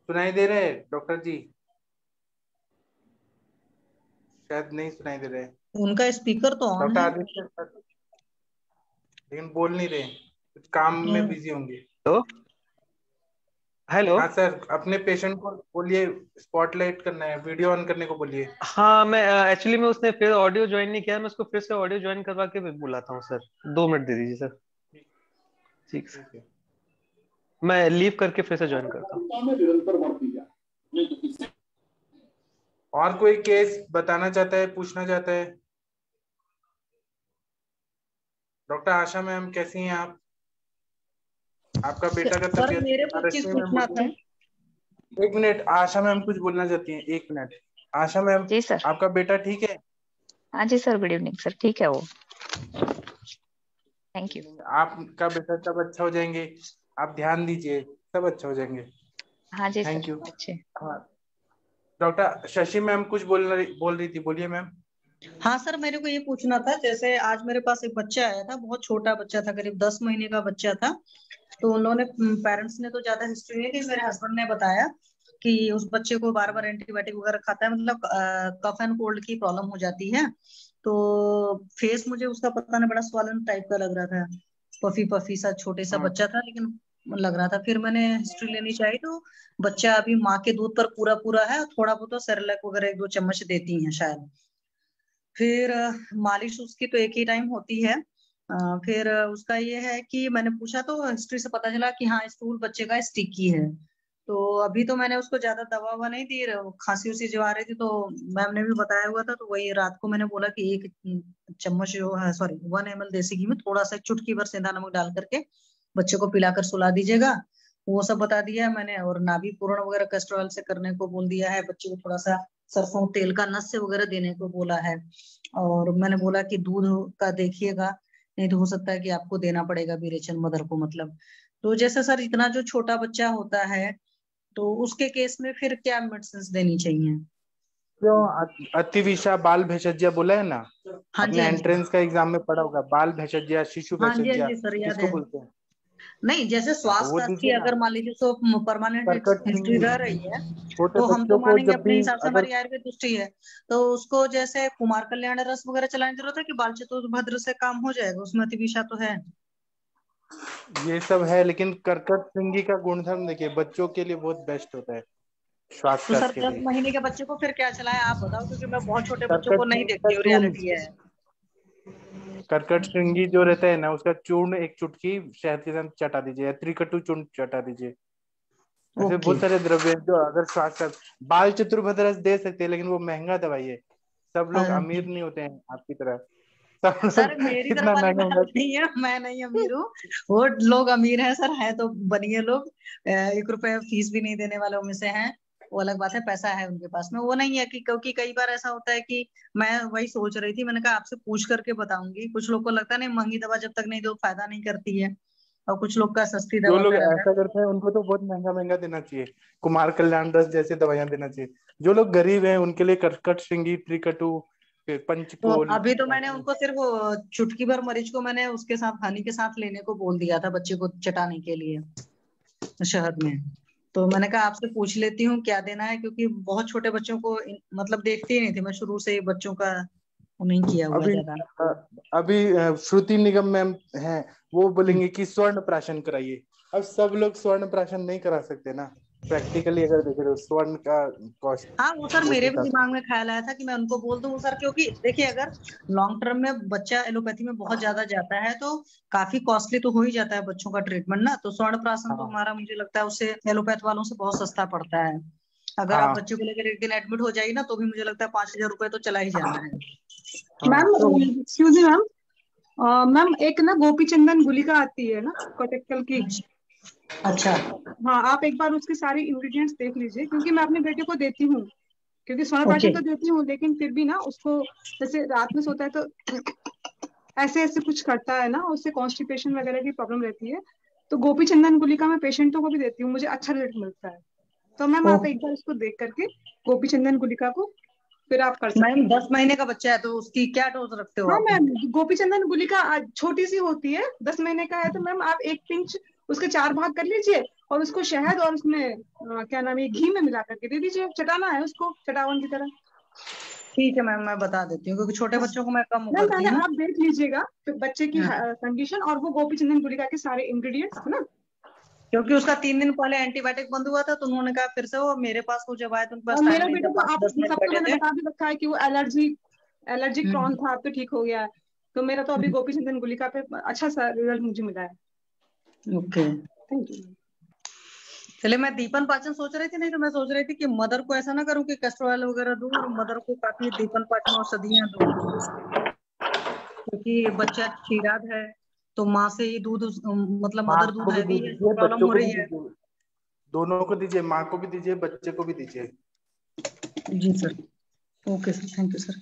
सुनाई दे रहे हैं? डॉक्टर जी शायद नहीं सुनाई दे रहे। उनका स्पीकर तो ऑन डॉक्टर है आदित्य सर लेकिन बोल नहीं रहे, कुछ काम में बिजी होंगे। हेलो। हाँ सर, अपने पेशेंट को बोलिए स्पॉटलाइट करना है, वीडियो ऑन करने को बोलिए। हाँ मैं एक्चुअली मैं उसने फिर ऑडियो ज्वाइन नहीं किया, मैं उसको फिर से ऑडियो ज्वाइन करवा के बुलाता हूँ सर। 2 मिनट दे दीजिए सर। ठीक सर, मैं लीव करके फिर से ज्वाइन करता हूँ। और कोई केस बताना चाहता है, पूछना चाहता है? डॉक्टर आशा मैम कैसी हैं आप? आपका बेटा का सर तबीयत मेरे को चीज पूछना था। 1 मिनट, आशा मैम कुछ बोलना चाहती हैं, 1 मिनट। आशा मैम जी सर। आपका बेटा ठीक है? हाँ जी सर, गुड इवनिंग सर, ठीक है वो, थैंक यू। आपका बेटा सब अच्छा हो जाएंगे, आप ध्यान दीजिए, सब अच्छा हो जाएंगे। हाँ जी थैंक सर, यू। अच्छे। हाँ डॉक्टर शशि मैम कुछ बोल रही थी, बोलिए मैम। हाँ सर, मेरे को ये पूछना था, जैसे आज मेरे पास एक बच्चा आया था, बहुत छोटा बच्चा था, करीब 10 महीने का बच्चा था। तो उन्होंने पेरेंट्स ने तो ज्यादा हिस्ट्री नहीं दी, मेरे हस्बैंड ने बताया कि उस बच्चे को बार बार एंटीबायोटिक वगैरह खाता है, मतलब कफ एंड कोल्ड की प्रॉब्लम हो जाती है। तो फेस मुझे उसका पता नहीं बड़ा स्वॉलन टाइप का लग रहा था, पफी पफी सा छोटे सा बच्चा था, लेकिन लग रहा था। फिर मैंने हिस्ट्री लेनी चाहिए तो बच्चा अभी माँ के दूध पर पूरा पूरा है, थोड़ा बहुत तो सेरेलैक वगैरह 1-2 चम्मच देती हैं शायद। फिर मालिश उसकी तो एक ही टाइम होती है। फिर उसका ये है कि मैंने पूछा तो हिस्ट्री से पता चला कि हाँ स्टूल बच्चे का स्टिकी है। तो अभी तो मैंने उसको ज्यादा दवा ववा नहीं दी, खांसी उसी जो आ रही थी तो मैम ने भी बताया हुआ था, तो वही रात को मैंने बोला कि 1 चम्मच जो है, सॉरी 1 ml देसी घी में थोड़ा सा चुटकी भर सेंधा नमक डाल करके बच्चे को पिलाकर सुला दीजिएगा, वो सब बता दिया है मैंने। और नाभि पूर्ण वगैरह कैस्टर ऑयल से करने को बोल दिया है, बच्चे को थोड़ा सा सरसों तेल का नस्य वगैरह देने को बोला है। और मैंने बोला कि दूध का देखिएगा, नहीं तो हो सकता है कि आपको देना पड़ेगा विरेचन मदर को, मतलब। तो जैसे सर इतना जो छोटा बच्चा होता है तो उसके केस में फिर क्या मेडिसिन देनी चाहिए? क्यों अतिविषा बाल भेषज्या बोला है ना? हाँ जी, अपने एंट्रेंस का एग्जाम में पढ़ा होगा, बाल भेषज्या, शिशु हाँ जी, भेषज्या, हाँ जी सर, याद किसको है। बोलते हैं? नहीं, जैसे स्वास्थ्य की दीजिए ना। अगर मान लीजिए तो परमानेंट कर्कट हिस्ट्री सिंगी, रह रही है छोटे तो हम तो बच्चों को मानेंगे जब अपने भी हिसाब से, अगर हमारी आयुर्वेद दृष्टि है। तो उसको जैसे कुमार कल्याण रस वगैरह चलाने की जरूरत है कि बाल चतुर्भद्र से काम हो जाएगा? उसमें अतिविषा तो है। ये सब है, लेकिन कर्कट सिंगी का गुणधर्म देखिए, बच्चों के लिए बहुत बेस्ट होता है श्वास तो सर के 10 लिए। महीने के बच्चे को फिर क्या चलाएं आप बताओ, क्योंकि मैं बहुत छोटे बच्चों को कर्कट नहीं सिंगी का देखती हूँ, चूर्ण, रियलिटी है। कर्कट श्रृंगी जो रहता है ना, उसका चूर्ण एक चुटकी शहद के साथ चटा दीजिए, या त्रिकटु चूर्ण चटा दीजिए। ऐसे बहुत सारे द्रव्य हैं जो अगर स्वास्थ्य, बाल चतुर्भद्रस दे सकते हैं, लेकिन वो महंगा दवाई है। सब लोग अमीर नहीं होते हैं आपकी तरह। सब सर लोग मेरी तरफ इतना वाली महंगा बात महंगा नहीं है, मैं नहीं अमीर हूँ, वो लोग अमीर हैं सर, है तो बनिए लोग, 1 रुपए फीस भी नहीं देने वालों में से हैं, वो अलग बात है, पैसा है उनके पास में, वो नहीं है कि, क्योंकि कई बार ऐसा होता है कि मैं वही सोच रही थी, मैंने कहा आपसे पूछ करके बताऊंगी। कुछ लोग को लगता है नहीं, महंगी दवा जब तक नहीं दो फायदा नहीं करती है, और कुछ लोग का सस्ती जो दवा लोग में रहता ऐसा है। करते हैं उनको तो बहुत महंगा महंगा देना चाहिए, कुमार कल्याण रस जैसी दवाइयां देना चाहिए। जो लोग गरीब हैं उनके लिए कर्कट श्रृंगी, त्रिकटु, फिर तो पंचकोल। अभी तो मैंने उनको सिर्फ वो चुटकी भर मरीज को मैंने उसके साथ हनी के साथ लेने को बोल दिया था, बच्चे को चटाने के लिए शहद में। तो मैंने कहा आपसे पूछ लेती हूँ क्या देना है, क्योंकि बहुत छोटे बच्चों को मतलब देखती ही नहीं थी मैं, शुरू से ही बच्चों का वो नहीं किया हुआ अभी ज्यादा। अभी श्रुति निगम मैम हैं, वो बोलेंगे कि स्वर्ण प्राशन कराइए। अब सब लोग स्वर्ण प्राशन नहीं करा सकते ना, प्रैक्टिकली अगर देख रहे हो स्वर्ण का कॉस्ट हाँ वो सर मेरे भी होता दिमाग में ख्याल आया था कि मैं उनको बोल दूं सर, क्योंकि देखिए अगर लॉन्ग टर्म में बच्चा एलोपैथी में बहुत ज्यादा जाता है तो काफी कॉस्टली तो हो ही जाता है बच्चों का ट्रीटमेंट ना। तो स्वर्ण प्राशन तो हाँ हमारा मुझे लगता है उससे एलोपैथ वालों से बहुत सस्ता पड़ता है। अगर आप हाँ बच्चे को लेकर एक दिन एडमिट हो जाइए ना, तो भी मुझे लगता है 5,000 रुपए तो चला ही जाना है। हाँ मैम तो एक्सक्यूज मी मैम, मैम एक ना गोपी चंदन गुलिका आती है ना कोटेक्टल की। अच्छा हाँ आप एक बार उसके सारे इंग्रेडिएंट्स देख लीजिए, क्योंकि मैं अपने बेटे को देती हूँ, क्योंकि स्वर्ण ओके प्राशन तो देती हूँ, लेकिन फिर भी ना उसको जैसे रात में सोता है तो ऐसे ऐसे कुछ करता है ना, उससे कॉन्स्टिपेशन वगैरह की प्रॉब्लम रहती है। तो गोपी चंदन गुलिका मैं पेशेंटों को भी देती हूँ, मुझे अच्छा रिजल्ट मिलता है। तो मैम आप एक बार इसको देख करके गोपी चंदन गुलिका को फिर आप कर सकते मैम हैं। 10 महीने का बच्चा है तो उसकी क्या डोज रखते हो हाँ आप? मैम, गोपी चंदन गुलिका छोटी सी होती है, 10 महीने का है, तो मैम आप 1 पिंच उसके 4 भाग कर लीजिए, और उसको शहद और उसमें क्या नाम है घी में मिला करके दे दीजिए, चटाना है उसको चटावन की तरह। ठीक है मैम, मैं बता देती हूँ, क्योंकि छोटे बच्चों को मैं कम मैम करती पहले हूँ। आप देख लीजिएगा तो बच्चे की हाँ। कंडीशन और वो गोपी चंदन गुलिका के सारे इंग्रेडिएंट्स है ना। क्योंकि उसका 3 दिन पहले एंटीबायोटिक बंद हुआ था, तो उन्होंने कहा फिर से वो मेरे पास वो जब आए तो उनके पास और टाइम मेरा नहीं था, बेटा तो आप 5-10 मिनट सबको बैठे मैंने थे। बता भी रखा है कि वो एलर्जिक प्रॉन था, अब तो ठीक हो गया है। तो मेरा तो अभी गोपी चंदन गुलिका पे अच्छा सा रिजल्ट मुझे मिला है। Okay thank you. चले, मैं दीपन पाचन सोच रही थी, नहीं तो मैं सोच रही थी कि मदर को ऐसा ना करूं कि कैस्टर ऑयल वगैरह दूं, और मदर को काफी दीपन पाचन औषधियां दूं, क्योंकि बच्चा क्षीराद है तो माँ से ही दूध मतलब माँ मदर को दूध भी हैवी है, दीजिए, प्रॉब्लम बच्चों हो को भी रही है। दीजिए, दोनों को दीजिए, माँ को भी दीजिए, बच्चे को भी दीजिए। जी sir, okay sir, thank you sir.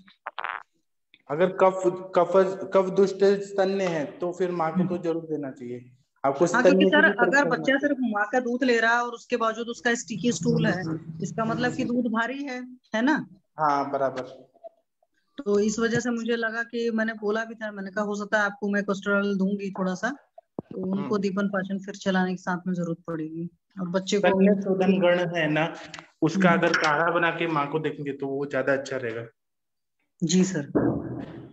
अगर कफ दुष्ट स्तन्य है तो फिर माँ को तो जरूर देना चाहिए। आपको हाँ क्योंकि स्तन्य की सर भी अगर परीक्षा होना बच्चा चाहिए। सिर्फ माँ का दूध ले रहा है और उसके बावजूद उसका स्टिकी स्टूल है, इसका मतलब कि दूध भारी है ना। हाँ बराबर। तो इस वजह से मुझे लगा कि मैंने बोला भी था, मैंने कहा हो सकता है आपको मैं कोलेस्ट्रॉल दूंगी थोड़ा सा, तो उनको दीपन पाचन फिर चलाने के साथ में जरूरत पड़ेगी, और बच्चे को स्तन्य शोधन गण है ना, उसका अगर काढ़ा बना के माँ को देंगे तो वो ज्यादा अच्छा रहेगा। जी सर,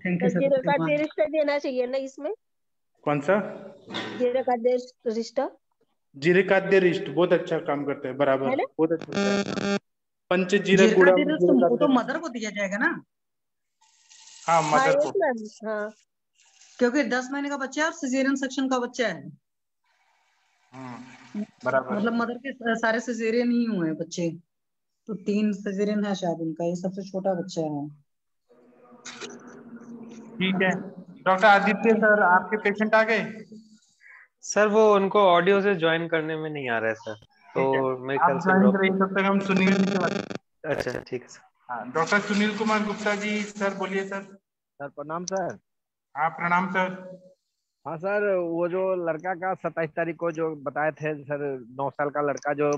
थैंक यू सर। जीरा का रिश्ता देना चाहिए ना इसमें? कौन सा? जीरा का रिश्ता, जीरे खाद्य रिष्ट बहुत अच्छा काम करता है, बराबर, है ना? बहुत अच्छा होता है। पंचजीरक जीरा गुड़ा का जीरे वो तो खाद्य। मदर को दिया जाएगा ना, हाँ हाँ मदर यस को, मैम, हाँ क्योंकि 10 महीने का बच्चा है और सिजेरियन सेक्शन का बच्चा है। बराबर। मतलब मदर के सारे सिजेरियन ही हुए हैं बच्चे, तो 3 सिजेरियन है शायद उनका, ये सबसे छोटा बच्चा है। ठीक है डॉक्टर आदित्य सर, आपके पेशेंट आ गए? सर वो उनको ऑडियो से ज्वाइन करने में नहीं आ रहा है सर, ठीक है, तो मेरे आप ख्याल से ज्वाइन ड्रॉप। करिए, तब तक हम सुनील जी से बात करें। अच्छा ठीक है सर। हाँ डॉक्टर सुनील कुमार गुप्ता जी, सर बोलिए सर। सर प्रणाम सर। हाँ प्रणाम सर। हाँ सर, वो जो लड़का का 27 तारीख को जो बताए थे सर, 9 साल का लड़का जो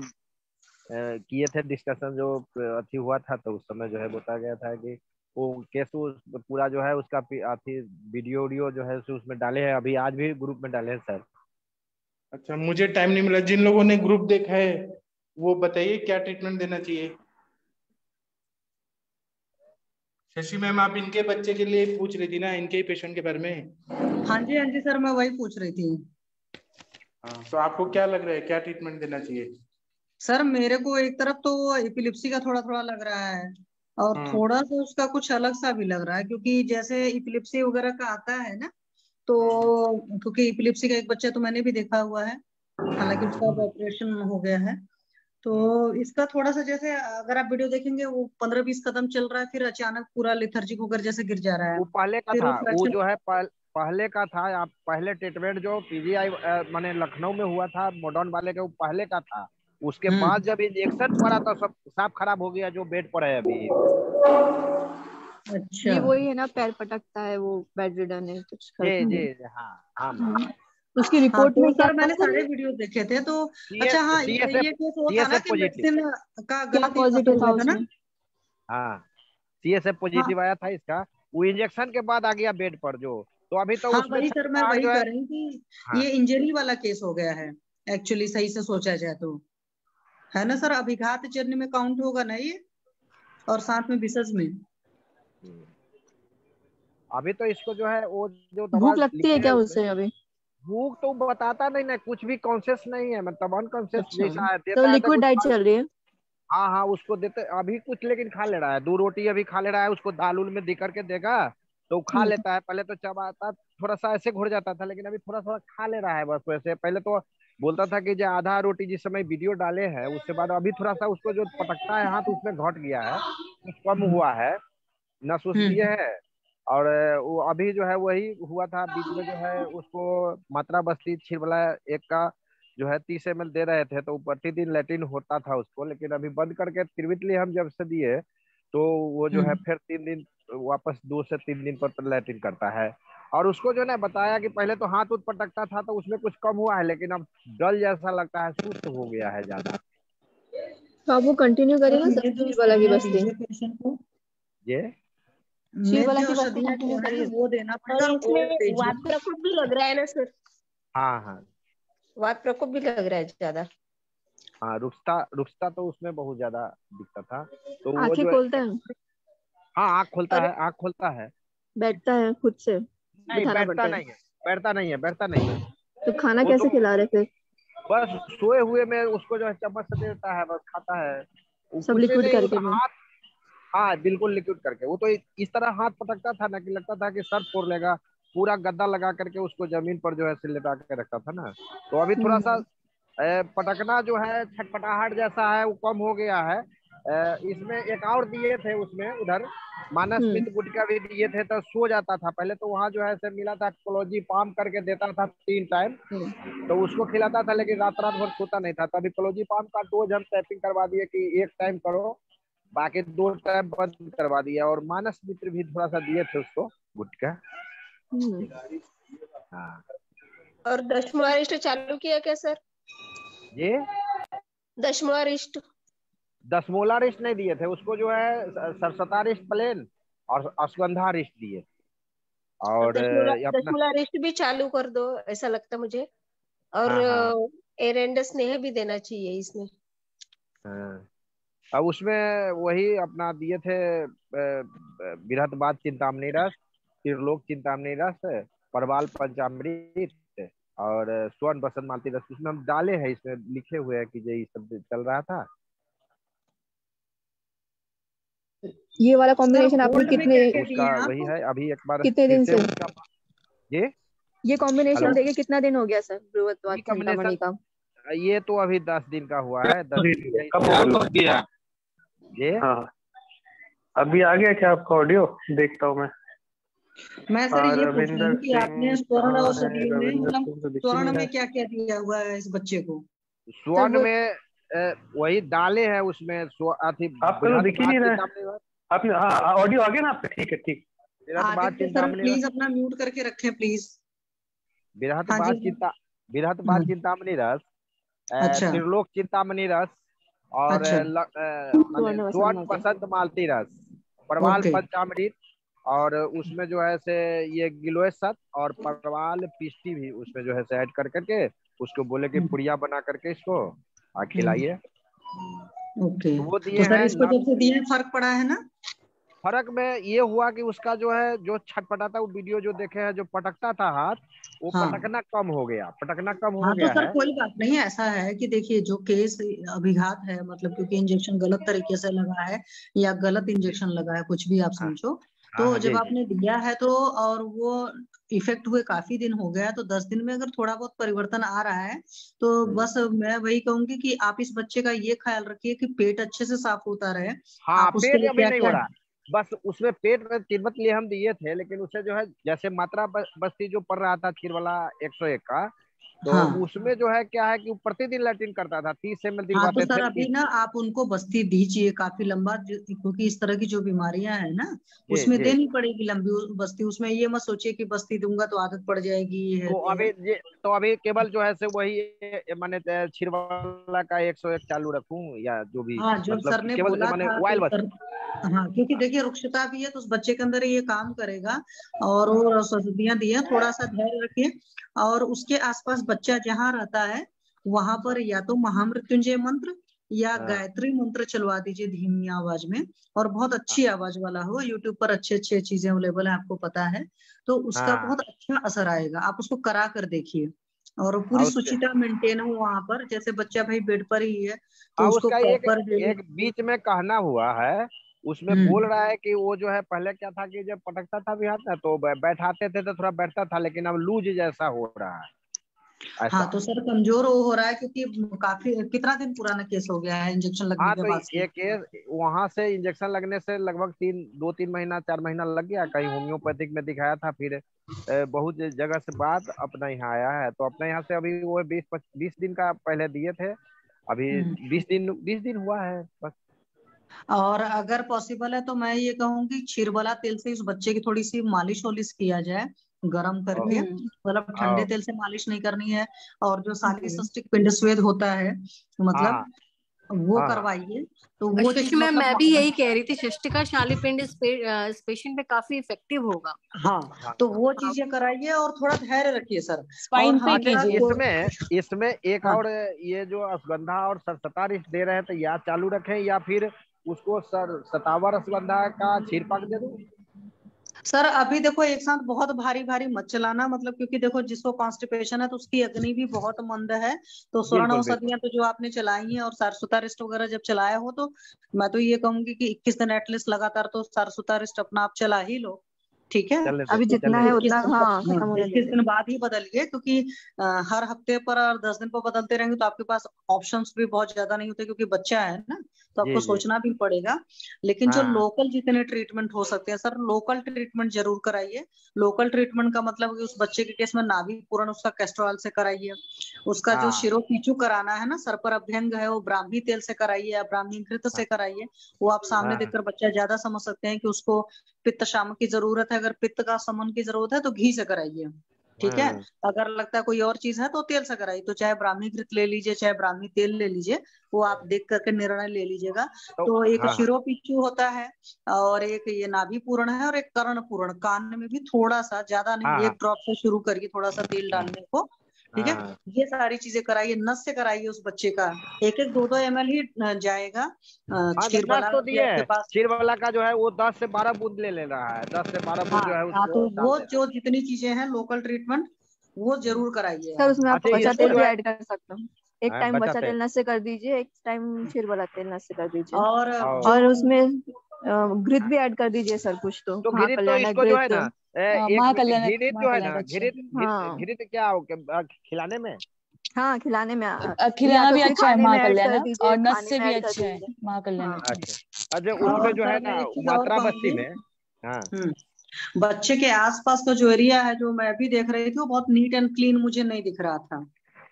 किए थे डिस्कशन, जो अथी हुआ था, तो उस समय जो है बताया गया था कि वो केस पूरा जो है उसका अथी वीडियो जो है उसमें डाले हैं, अभी आज भी ग्रुप में डाले हैं सर। अच्छा, मुझे टाइम नहीं मिला, जिन लोगों ने ग्रुप देखा है वो बताइए क्या ट्रीटमेंट देना चाहिए। शशि मैम, आप इनके बच्चे के लिए पूछ रही थी ना, इनके ही पेशेंट के बारे में? हाँ जी सर, मैं वही पूछ रही थी। हाँ, तो आपको क्या लग रहा है, क्या ट्रीटमेंट देना चाहिए? सर मेरे को एक तरफ तो एपिलिप्सी का थोड़ा थोड़ा लग रहा है, और थोड़ा सा उसका कुछ अलग सा भी लग रहा है, क्योंकि जैसे एपिलिप्सी वगैरह का आता है ना, तो क्योंकि इपिलिप्सी का एक बच्चा तो मैंने भी देखा हुआ है, हालांकि उसका ऑपरेशन हो गया है। तो इसका थोड़ा सा जैसे अगर आप वीडियो देखेंगे वो 15-20 कदम चल रहा है, फिर अचानक पूरा लेथर्जिक होकर जैसे गिर जा रहा है। वो पहले का फिर था, वो फ्रैक्चर जो है पहले का था। आप पहले ट्रीटमेंट जो पीजीआई माने लखनऊ में हुआ था मॉडर्न वाले का, वो पहले का था। उसके बाद जब इंजेक्शन पड़ा तो सब साफ खराब हो गया, जो बेड पर है अभी। अच्छा, ये वही है ना, पैर पटकता है, वो बेड रिडन है कुछ जी जी हाँ हाँ। उसकी रिपोर्ट तो में क्या सर मैंने सारे वीडियो देखे थे तो अच्छा हाँ ये केस वो था ना कि मेडिसिन का गलत पॉजिटिव था था ना। हाँ CSF पॉजिटिव आया था इसका, वो इंजेक्शन के बाद आ गया बेड पर जो। तो अभी तो हाँ उसमें वही सर मैं वही जो कह है रही हूँ कि ये इंजरी वाला केस हो गया है एक्चुअली, सही से सोचा जाए तो, है ना सर? अभिघात जन्य में काउंट होगा ना ये, और साथ में विसर्ज में। अभी तो इसको जो है वो जो दवा भूख लगती है क्या उसे अभी? भूख तो बताता नहीं ना, कुछ भी कॉन्शियस नहीं है, मतलब अनकॉन्शियस जैसा है। तो लिक्विड डाइट चल रही है? हाँ हाँ उसको देते अभी कुछ, लेकिन खा ले रहा है। 2 रोटी अभी खा ले रहा है। उसको दाल उल में दे करके देगा तो खा लेता है। पहले तो चबाता थोड़ा सा ऐसे घुट जाता था, लेकिन अभी थोड़ा थोड़ा खा ले रहा है बस वैसे। पहले तो बोलता था कि जो आधा रोटी जिस समय वीडियो डाले हैं उसके बाद अभी थोड़ा सा उसको जो पटकता है हाथ उसमें घट गया है, कुछ कम हुआ है, नस उस लिए है। और वो अभी जो है वही हुआ था बीच में जो है उसको मात्रा बस्ती छिरबला एक का जो है 30 ml दे रहे थे, तो प्रतिदिन लैट्रिन होता था उसको। लेकिन अभी बंद करके त्रिविटली हम जब से दिए तो वो जो है फिर 3 दिन वापस 2 से 3 दिन पर लैट्रिन करता है। और उसको जो ना बताया कि पहले तो हाथ उठ पटकता था तो उसमें कुछ कम हुआ है, लेकिन अब डल जैसा लगता है, सुस्त हो गया है ज्यादा। तो आप वो कंटिन्यू करिए ना सर वाला की बस्ती। ये वाला की बस्ती कंटिन्यू करिए, वो देना और इसमें वात प्रकोप भी लग रहा है ना सर? हाँ हाँ वात प्रकोप भी लग रहा है ज्यादा। हाँ रुकता तो उसमें बहुत ज्यादा दिखता था। तो वो आंखें जो खोलता है? हाँ आँख खोलता है। बैठता है खुद से? नहीं बैठता नहीं है। तो खाना कैसे खिला रहे थे? बस सोए हुए में उसको जो है चम्मच से देता है, बस खाता है सब लिक्विड करके। हाथ हाँ बिल्कुल लिक्विड करके। वो तो इस तरह हाथ पटकता था ना कि लगता था कि सर फोड़ लेगा। पूरा गद्दा लगा करके उसको जमीन पर जो है से लेटा के रखता था ना। तो अभी थोड़ा सा पटकना जो है छटपटाहट जैसा है वो कम हो गया है। इसमें एक और दिए थे उसमें उधर मानस मित्र गुटका भी दिए थे, तो सो जाता था पहले। तो वहाँ जो है से मिला था क्लोजी पाम करके देता था 3 टाइम, तो उसको खिलाता था, लेकिन रात भर सोता नहीं था। तभी क्लोजी पाम का डोज हम टैपिंग करवा दिए कि 1 टाइम करो, बाकी 2 टाइम बंद करवा दिया। और मानस मित्र भी थोड़ा सा दिए थे उसको गुटका। हाँ और दशमूलारिष्ट चालू किया क्या सर? ये दशमूलारिष्ट नहीं दिए थे उसको, जो है सरसतारिष्ट प्लेन और अश्वगंधारिष्ट दिए। और दशमूलारिष्ट भी चालू कर दो ऐसा लगता मुझे। और एरेंडस स्नेह भी देना चाहिए इसमें। अब उसमें वही अपना दिए थे बृहतबाद चिंतामणि रस, त्रिलोक चिंतामणि रस, परवाल पंचामृत और स्वर्ण बसंत मालती रस। उसमें हम डाले हैं, इसमें लिखे हुए हैं कि ये सब चल रहा था। ये वाला कॉम्बिनेशन आपने कितने उसका वही है अभी एक बार कितने दिन से ये कॉम्बिनेशन देके कितना दिन हो गया सर बृहतबाद चिंतामणि का? ये तो अभी 10 दिन का हुआ है। 10 दिन कब गया ये? हाँ अभी आ गया क्या आपका ऑडियो? देखता हूँ मैं सर ये पूछ रही हूँ कि आपने स्वर्ण औषधि में स्वर्ण में क्या क्या दिया हुआ है इस बच्चे को? स्वर्ण में वही डाले हैं उसमें। आपका तो दिख ही नहीं रहा है। आपने हाँ ऑडियो आ गया ना आपका? ठीक है ठीक। सर प्लीज अपना म्यूट करके रखें प्लीज। बृहतबाद चिंतामणि रस, त्रिलोक चिंतामणि रस और स्वर्ण बसंत मालती रस, परवाल पंचामृत, और उसमें जो है से ये गिलोय सत और परवाल पिष्टी भी उसमें जो है से ऐड कर करके उसको बोले कि पुड़िया बना करके इसको खिलाइए। ओके तो वो दिए तो सर हैं। इसको जब से दिए फर्क पड़ा है ना? फर्क में ये हुआ कि उसका जो है जो छटपटाता, वो वीडियो जो देखे हैं जो पटकता था हाथ, वो पटकना कम हो गया। तो सर कोई बात नहीं, ऐसा है कि देखिए जो केस अभिघात है, मतलब क्योंकि इंजेक्शन गलत तरीके से लगा है या गलत इंजेक्शन लगा है, कुछ भी आप समझो, तो हाँ जब जी जी आपने दिया है तो और वो इफेक्ट हुए काफी दिन हो गया है, तो 10 दिन में अगर थोड़ा बहुत परिवर्तन आ रहा है तो बस मैं वही कहूंगी कि आप इस बच्चे का ये ख्याल रखिए कि पेट अच्छे से साफ होता रहे। हाँ आप उसके पेट लिए अभी क्या नहीं हो क्या रहा। बस उसमें पेट में तिब्बत लिए हम दिए थे, लेकिन उसे जो है जैसे मात्रा बस्ती जो पड़ रहा था खीर वाला 101 का, तो हाँ उसमें जो है क्या है कि वो प्रतिदिन लैट्रिन करता था, 30 ml हाँ, तो दिलवाते सर थे अभी ना आप उनको बस्ती दीजिए काफी लंबा, क्योंकि इस तरह की जो बीमारियां है ना जी उसमें जी। देनी पड़ेगी लंबी बस्ती। उसमें ये मत सोचिए कि बस्ती दूंगा तो आदत पड़ जाएगी, ये है तो ये अभी है। तो अभी केवल जो है से वही माने खीर वाला का 101 चालू रखूं, या जो भी हाँ, जो मतलब सर ने केवल बोला माने था ऑयल तो बस। सर, हाँ क्योंकि देखिए रुक्षता भी है तो उस बच्चे के अंदर ये काम करेगा। और वो औषधियां दी हैं, थोड़ा सा धैर्य रखिए। और उसके आसपास बच्चा जहाँ रहता है वहां पर या तो महामृत्युंजय मंत्र या हाँ गायत्री मंत्र चलवा दीजिए धीमी आवाज में, और बहुत अच्छी आवाज वाला हो। यूट्यूब पर अच्छे अच्छे चीजें अवेलेबल है, आपको पता है, तो उसका हाँ बहुत अच्छा असर आएगा। आप उसको करा कर देखिए, और पूरी हाँ उसके शुचिता मेंटेन हो वहां पर। जैसे बच्चा भाई बेड पर ही है तो हाँ उसको उसका एक प्रॉपर एक बीच में कहना हुआ है, उसमें बोल रहा है कि वो जो है पहले क्या था कि जब पटकता था भी हाथ ना तो बैठाते थे तो थोड़ा बैठता था, लेकिन अब लूज जैसा हो रहा है हाँ, ऐसा। तो सर कमजोर हो रहा है क्योंकि काफी कितना दिन पुराना केस हो गया है इंजेक्शन लगने हाँ के तो बाद से। ये केस वहां से इंजेक्शन लगने से लगभग 2-3 महीना 4 महीना लग गया। कहीं होम्योपैथिक में दिखाया था, फिर बहुत जगह से बाद अपने यहाँ आया है, तो अपने यहाँ से अभी वो 20 दिन का पहले दिए थे, अभी 20 दिन हुआ है बस। और अगर पॉसिबल है तो मैं ये कहूंगी क्षीरबला तेल से इस बच्चे की थोड़ी सी मालिश वालिश किया जाए, गरम करके। मतलब ठंडे तेल से मालिश नहीं करनी है। और जो सालिसिस्टिक पिंड स्वेद होता है हाँ मतलब वो हाँ हाँ करवाइए, तो वो चीज शशि मैम, मैं भी मतलब यही कह रही थी, शशि का शालीपिंड इस पेशेंट पे काफी इफेक्टिव होगा। हाँ, तो वो चीजें कराइए और थोड़ा धैर्य रखिए सर। और स्पाइन पे हमेशा कीजिए। इसमें एक हाँ और ये जो अश्वगंधा और सरसता रिस्ट दे रहे हैं, तो या चालू रखें या फिर उसको सतावर अश्वगंधा का छीरपाक दे दूं। सर अभी देखो एक साथ बहुत भारी भारी मत चलाना, मतलब क्योंकि देखो जिसको कॉन्स्टिपेशन है तो उसकी अग्नि भी बहुत मंद है। तो स्वर्ण बिल्कुल बिल्कुल। औषधियां तो जो आपने चलाई हैं और सारस्वता रिस्ट वगैरह जब चलाया हो तो मैं तो ये कहूंगी कि 21 दिन एटलीस्ट लगातार तो सारस्वता रिस्ट अपना आप चला ही लो। ठीक है, चलने अभी दे जितना चलने है दे। उतना हाँ खत्म होने 21 दीजिए। दिन बाद ही बदलिए, क्योंकि हर हफ्ते पर और 10 दिन पर बदलते रहेंगे तो आपके पास ऑप्शंस भी बहुत ज्यादा नहीं होते, क्योंकि बच्चा है ना, तो आपको जी जी। सोचना भी पड़ेगा। लेकिन जो हाँ लोकल जितने ट्रीटमेंट हो सकते हैं सर, लोकल ट्रीटमेंट जरूर कराइए। लोकल ट्रीटमेंट का मतलब कि उस बच्चे के केस में नाभि पूर्ण उसका कैस्ट्रॉल से कराइए। उसका जो हाँ शिरो पीछू कराना है ना, सर पर अभ्यंग है, वो ब्राह्मी तेल से कराइए या ब्राह्मी घृत से कराइए। वो आप सामने हाँ देखकर बच्चा ज्यादा समझ सकते हैं कि उसको पित्त शामक की जरूरत है। अगर पित्त का समन की जरूरत है तो घी से कराइए। ठीक है, हाँ अगर लगता है कोई और चीज है तो तेल से कराइए। तो चाहे ब्राह्मी घृत ले लीजिए चाहे ब्राह्मी तेल ले लीजिए, वो आप देख करके निर्णय ले लीजिएगा। तो तो एक हाँ हाँ शिरो पिच्चू होता है, और एक ये नाभि पूर्ण है, और एक कर्ण पूर्ण। कान में भी थोड़ा सा, ज्यादा नहीं, हाँ एक ड्रॉप से शुरू करिए थोड़ा सा तेल हाँ डालने को। ठीक है, हाँ ये सारी चीजें कराइए। नस से कराइए उस बच्चे का। एक एक 2-2 ml ही जाएगा। हाँ। तो क्षीर नस वाला तो भी दिए आपके हैं, पास। क्षीर वाला का जो है वो 10 से 12 बूंद ले रहा है, 10 से 12 बूंद हाँ जो है हाँ, उसको तो डाल वो दे रहा जो जितनी चीजें हैं लोकल ट्रीटमेंट वो है। जरूर कराइए सर आप। उसमें आप अच्छा बचा इसको तेल जो भी है ऐड कर सकते हो। एक टाइम बचा बचाते हैं। तेल नस से कर दीजिए, एक टाइम क्षीर वाला तेल नस से कर दीजिए। और और जो और उसमें घृत भी ऐड कर दीजिए सर, कुछ तो तो घिरित तो महाकल्याण इसको जो है घृत। ना एक महाकल्याण घिरित जो है महाकल्याण ना अच्छा घिरित है। हाँ घिरित क्या हो खिलाने में। हाँ, खिलाने में या खिलाना तो भी फिर अच्छा है खाने में ऐड महाकल्याण, कर दीजिए, और नस खाने से में भी ऐड कर अच्छा है दीजिए। महाकल्याण। हाँ अच्छा अच्छा उस पे और जो है सर मैं ना एक चीज और मात्रा बस्ती कहूंगी। में। हाँ बच्चे के आसपास का जो एरिया है जो मैं भी देख रही थी वो बहुत नीट एंड क्लीन मुझे नहीं दिख रहा था।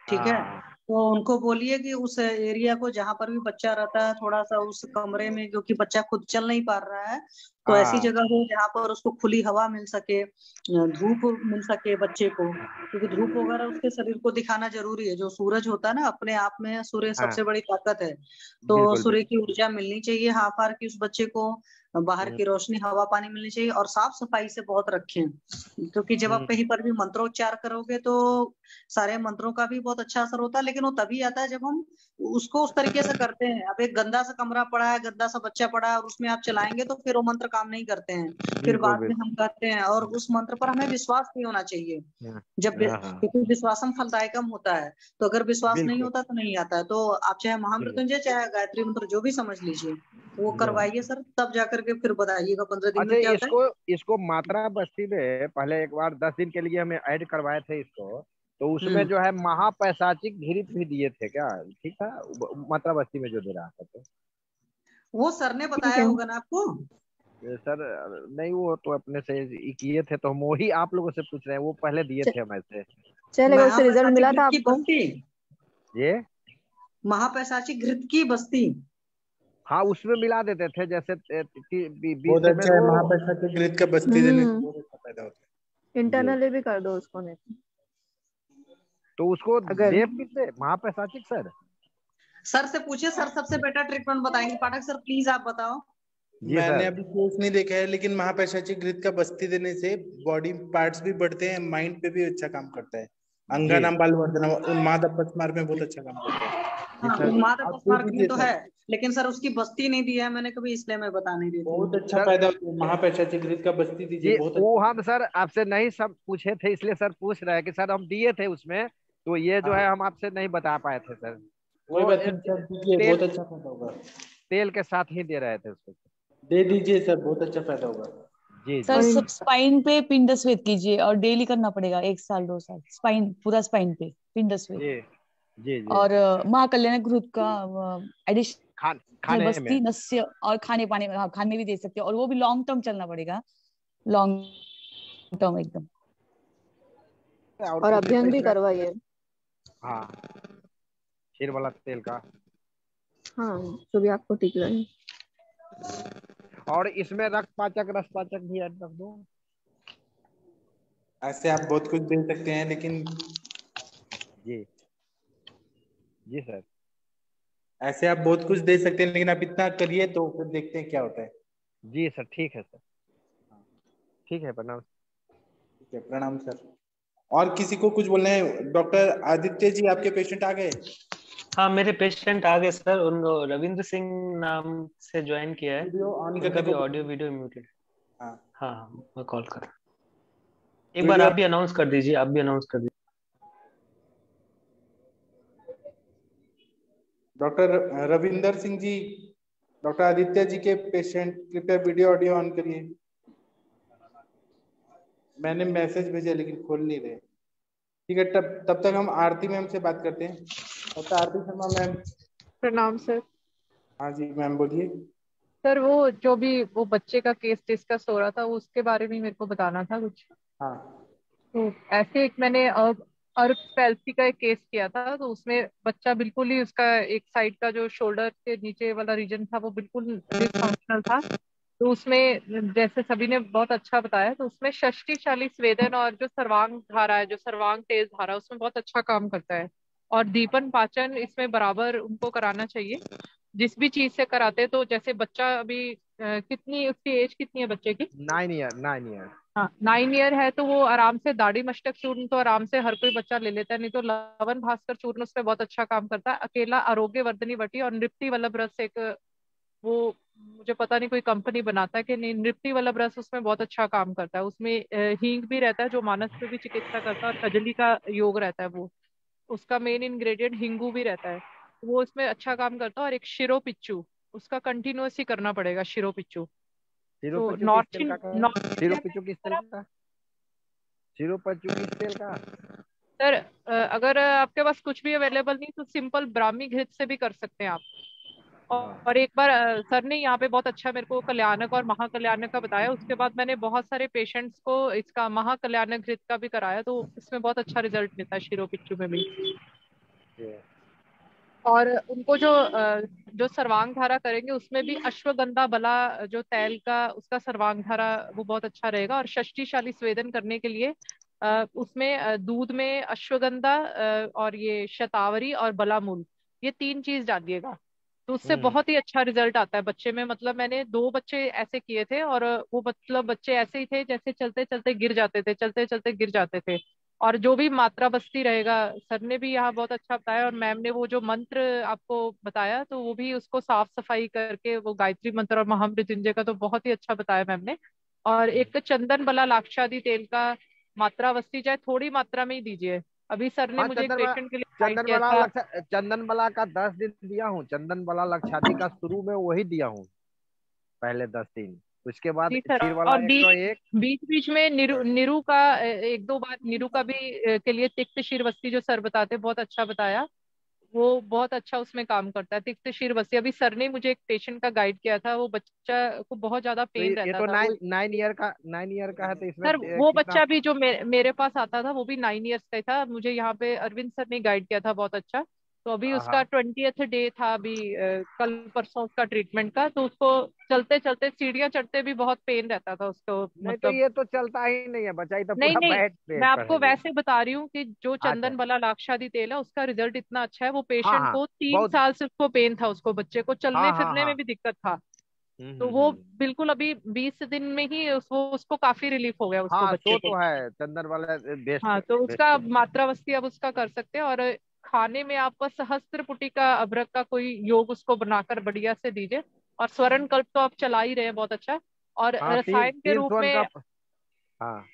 ठीक है, हाँ तो उनको बोलिए कि उस एरिया को जहां पर भी बच्चा रहता है थोड़ा सा उस कमरे में, क्योंकि बच्चा खुद चल नहीं पा रहा है, तो ऐसी हाँ जगह हो जहां पर उसको खुली हवा मिल सके, धूप मिल सके बच्चे को। क्योंकि धूप वगैरह उसके शरीर को दिखाना जरूरी है। जो सूरज होता है ना अपने आप में सूर्य हाँ सबसे बड़ी ताकत है। तो बिल्कुल सूर्य बिल्कुल। की ऊर्जा मिलनी चाहिए हाफ आवर की उस बच्चे को। बाहर हम्म की रोशनी हवा पानी मिलनी चाहिए, और साफ सफाई से बहुत रखें। क्योंकि जब आप हम्म कहीं पर भी मंत्रोच्चार करोगे तो सारे मंत्रों का भी बहुत अच्छा असर होता है, लेकिन लेकिन वो तभी आता है जब हम उसको उस तरीके से करते हैं। अब एक गंदा सा कमरा पड़ा है, गंदा सा बच्चा पड़ा है और उसमें आप चलाएंगे तो फिर वो मंत्र काम नहीं करते हैं, फिर बिल्कुल बाद में बिल्कुल। हम कहते हैं। और उस मंत्र पर हमें विश्वास नहीं होना चाहिए। हाँ जब हाँ क्योंकि विश्वासम फलदायकम होता है, तो अगर विश्वास नहीं बिल्कुल होता तो नहीं आता है। तो आप चाहे ठीक है। महामृत्युंजय चाहे गायत्री मंत्र जो भी समझ लीजिए, वो जी। करवाइए सर, तब जाकर के फिर बताइएगा 15 दिन अच्छा, में क्या होता है। इसको मात्रा बस्ती में पहले एक बार 10 दिन के लिए हमें ऐड करवाए थे इसको, तो उसमें जो है महापैशाचिक घृत भी दिए थे क्या? ठीक था मात्रा बस्ती में जो दे रहा था तो? वो सर ने ठीक बताया है होगा ना आपको। सर नहीं, वो तो अपने से ही किए थे, तो हम वही आप लोगों से पूछ रहे हैं, वो पहले दिए थे हमें से। चलेगा, उससे रिजल्ट मिला था महापैशाचिक घृत की आपको? बस्ती, ये महापैशाचिक घृत की बस्ती। हाँ, उसमें मिला देते थे, जैसे 20 बहुत अच्छा ml है, वो। महापैशाचिक घृत का बस्ती देने से बहुत अच्छा फायदा होता है। इंटरनली भी कर दो उसको, नहीं तो उसको अगर दे किससे? महापैशाचिक सर? सर से पूछिए, सर सबसे बेटर ट्रीटमेंट बताएंगे। पाठक सर प्लीज आप बताओ। जी मैंने सर। अभी केस नहीं देखा है, लेकिन महापैशाचिक घृत का बस्ती देने से बॉडी पार्ट्स भी बढ़ते हैं, माइंड पे भी अच्छा काम करता है। अंगानाम बाल वर्धनम, उन्माद अपस्मार में बहुत अच्छा काम करता है। हाँ, सर उन्माद आप दे अपस्मारक में दीजिए तो सर, है, लेकिन सर उसकी बस्ती नहीं दी है मैंने कभी, इसलिए मैं बता नहीं रही बहुत थी। अच्छा सर फायदा होता है। महापैशाचिक घृत का बस्ती दीजिए, जी, बहुत वो अच्छा। हम सर आपसे नहीं सब पूछे थे, इसलिए सर पूछ रहे हैं कि सर हम दिए थे उसमें, तो ये जो हाँ, है हम आपसे नहीं बता पाए थे सर। कोई वो बात नहीं सर, दीजिए, तेल बहुत अच्छा फायदा होगा। तेल के साथ ही दे रहे थे उसको। दे दीजिए सर, बहुत अच्छा फायदा होगा। जी सर जी। और सब स्पाइन पे पिंड स्वेद कीजिए और डेली करना पड़ेगा 1 साल 2 साल, स्पाइन पूरा स्पाइन पे पिंड स्वेद। जी जी जी। और माँ कल्याण ग्रुप का एडिशनल खाने बस्ती में। नस्य और खाने पाने में, हाँ खाने में भी दे सकते हो, और वो भी लॉन्ग टर्म चलना पड़ेगा, लॉन्ग टर्म एकदम। और कुछ अभ्यंग भी इसमें? करवाइए। हाँ, खीर वाला तेल का। हाँ, जो भी आपको ठीक लगे। और इसमें रक्त पाचक रस पाचक भी ऐड कर दो। ऐसे आप बहुत कुछ दे सकते हैं, लेकिन जी जी सर। ऐसे आप बहुत कुछ दे सकते हैं, लेकिन आप इतना करिए तो फिर देखते हैं क्या होता है। जी सर, ठीक है सर, ठीक है, प्रणाम। ठीक है, प्रणाम सर। और किसी को कुछ बोलना है? डॉक्टर आदित्य जी, आपके पेशेंट आ गए? हाँ मेरे पेशेंट आ गए सर, उन रविंद्र सिंह नाम से ज्वाइन किया है, वीडियो ऑन उनका करने भी को ऑडियो वीडियो म्यूटेड। हाँ, हाँ मैं कॉल कर रहा हूँ। एक बार वीडियो। आप भी अनाउंस कर दीजिए, आप भी अनाउंस कर दीजिए। डॉक्टर रविंदर सिंह जी, डॉक्टर आदित्य जी के पेशेंट, कृपया वीडियो ऑडियो ऑन करिए। मैंने मैसेज भेजा लेकिन खोल नहीं रहे। ठीक है, तब तक हम आरती मैम से बात करते हैं। डॉक्टर आरती शर्मा मैम। प्रणाम सर। हाँ जी मैम, बोलिए। सर वो जो भी वो बच्चे का केस डिस्कस हो रहा था उसके बारे में मेरे को बताना था कुछ। हाँ तो ऐसे एक मैंने अर्क पैल्सी का एक केस किया था, तो उसमें बच्चा बिल्कुल ही उसका एक साइड का जो शोल्डर के नीचे वाला रीजन था वो बिल्कुल डिसफंक्शनल था। तो उसमें जैसे सभी ने बहुत अच्छा बताया, तो उसमें षष्टिशाली स्वेदन और जो सर्वांग धारा है, जो सर्वांग तेज धारा, उसमें बहुत अच्छा काम करता है। और दीपन पाचन इसमें बराबर उनको कराना चाहिए जिस भी चीज से कराते। तो जैसे बच्चा अभी कितनी उसकी एज कितनी है बच्चे की? 9 ईयर 9 ईयर। हाँ 9 ईयर है, तो वो आराम से दाढ़ी मस्तक चूर्ण तो आराम से हर कोई बच्चा ले लेता है, नहीं तो लवन भास्कर चूर्ण उसमें बहुत अच्छा काम करता है। अकेला आरोग्य वर्धनी वटी और नृप्ति वल्लभ रस एक वो मुझे पता नहीं कोई कंपनी बनाता है कि नहीं, नृप्ति वल्लभ रस उसमें बहुत अच्छा काम करता है। उसमें हींग भी रहता है जो मानस में भी चिकित्सा करता है, और कजली का योग रहता है, वो उसका मेन इंग्रेडिएंट हिंगू भी रहता है, वो इसमें अच्छा काम करता है। और एक शिरो पिच्चू उसका कंटिन्यूअस ही करना पड़ेगा, शिरो पिच्चू। सिरो तो पच्चू किस नॉर्थ तेल का कहा? नॉर्थ सिरो इंडिया पच्चू में किस तेल का? सिरो पच्चू किस तेल का? सर अगर आपके पास कुछ भी अवेलेबल नहीं तो सिंपल ब्राह्मी घृत से भी कर सकते हैं आप। और एक बार सर ने यहाँ पे बहुत अच्छा मेरे को कल्याणक और महाकल्याणक का बताया, उसके बाद मैंने बहुत सारे पेशेंट्स को इसका महाकल्याणक घृत का भी कराया, तो इसमें बहुत अच्छा रिजल्ट मिलता है शिरो पिच्चू में भी। और उनको जो सर्वांग धारा करेंगे उसमें भी अश्वगंधा बला जो तैल का उसका सर्वांग धारा वो बहुत अच्छा रहेगा। और षष्टिशाली स्वेदन करने के लिए उसमें दूध में अश्वगंधा और ये शतावरी और बलामूल, ये 3 चीज डालिएगा, तो उससे बहुत ही अच्छा रिजल्ट आता है बच्चे में। मतलब मैंने 2 बच्चे ऐसे किए थे, और वो मतलब बच्चे ऐसे ही थे जैसे चलते चलते गिर जाते थे, चलते चलते गिर जाते थे। और जो भी मात्रा बस्ती रहेगा, सर ने भी यहाँ बहुत अच्छा बताया, और मैम ने वो जो मंत्र आपको बताया तो वो भी उसको साफ सफाई करके, वो गायत्री मंत्र और महामृत्युंजय का तो बहुत ही अच्छा बताया मैम ने। और एक चंदन बला लाक्षादी तेल का मात्रा बस्ती चाहे थोड़ी मात्रा में ही दीजिए। अभी सर ने हाँ, मुझे एक पेशेंट के लिए गाइड किया था। चंदन बला का 10 दिन दिया हूँ। चंदन बला लक्षादी का शुरू में वही दिया हूँ, पहले 10 दिन। उसके बाद जी सर, क्षीर वाला और बीच 101। बीच बीच में नीरू का एक दो बार नीरू का भी के लिए तिक्त शिरवस्ती जो सर बताते बहुत अच्छा बताया, वो बहुत अच्छा उसमें काम करता है तिक्त शिरवस्ती। अभी सर ने मुझे एक पेशेंट का गाइड किया था, वो बच्चा को बहुत ज्यादा तो पेन ये रहता तो था। वो 9 ईयर का है, तो इसमें सर वो कितना? बच्चा भी जो मेरे पास आता था वो भी 9 इयर्स का ही था। मुझे यहाँ पे अरविंद सर ने गाइड किया था बहुत अच्छा। तो अभी उसका 20th डे था अभी कल परसों उसका ट्रीटमेंट का। तो उसको चलते चलते सीढ़ियाँ चढ़ते भी बहुत पेन रहता था उसको, नहीं तो मतलब ये तो चलता ही नहीं है बच्चा, ये तो नहीं पूरा नहीं, बैठ पे मैं पर आपको है ये। वैसे बता रही हूँ कि जो अच्छा, चंदन बला लाक्षादी तेल है उसका रिजल्ट इतना अच्छा है। वो हाँ पेशेंट हाँ, को 3 बहुत। साल से उसको पेन था, उसको बच्चे को चलने हाँ हाँ फिरने हाँ। में भी दिक्कत था। तो वो हम्म। बिल्कुल अभी 20 दिन में ही उसको काफी रिलीफ हो गया उसको हाँ, बच्चे सो को। तो है, चंदन वाला बेस्ट हाँ, तो बेस्ट उसका है। मात्रावस्थी अब उसका कर सकते हैं। और खाने में आप सहस्त्र का अभ्रक का कोई योग उसको बनाकर बढ़िया से दीजिए। और स्वर्ण कल्प तो आप चला ही रहे हैं बहुत अच्छा। और हाँ, तीन रसायन के तीन रूप स्वर्ण में का। हाँ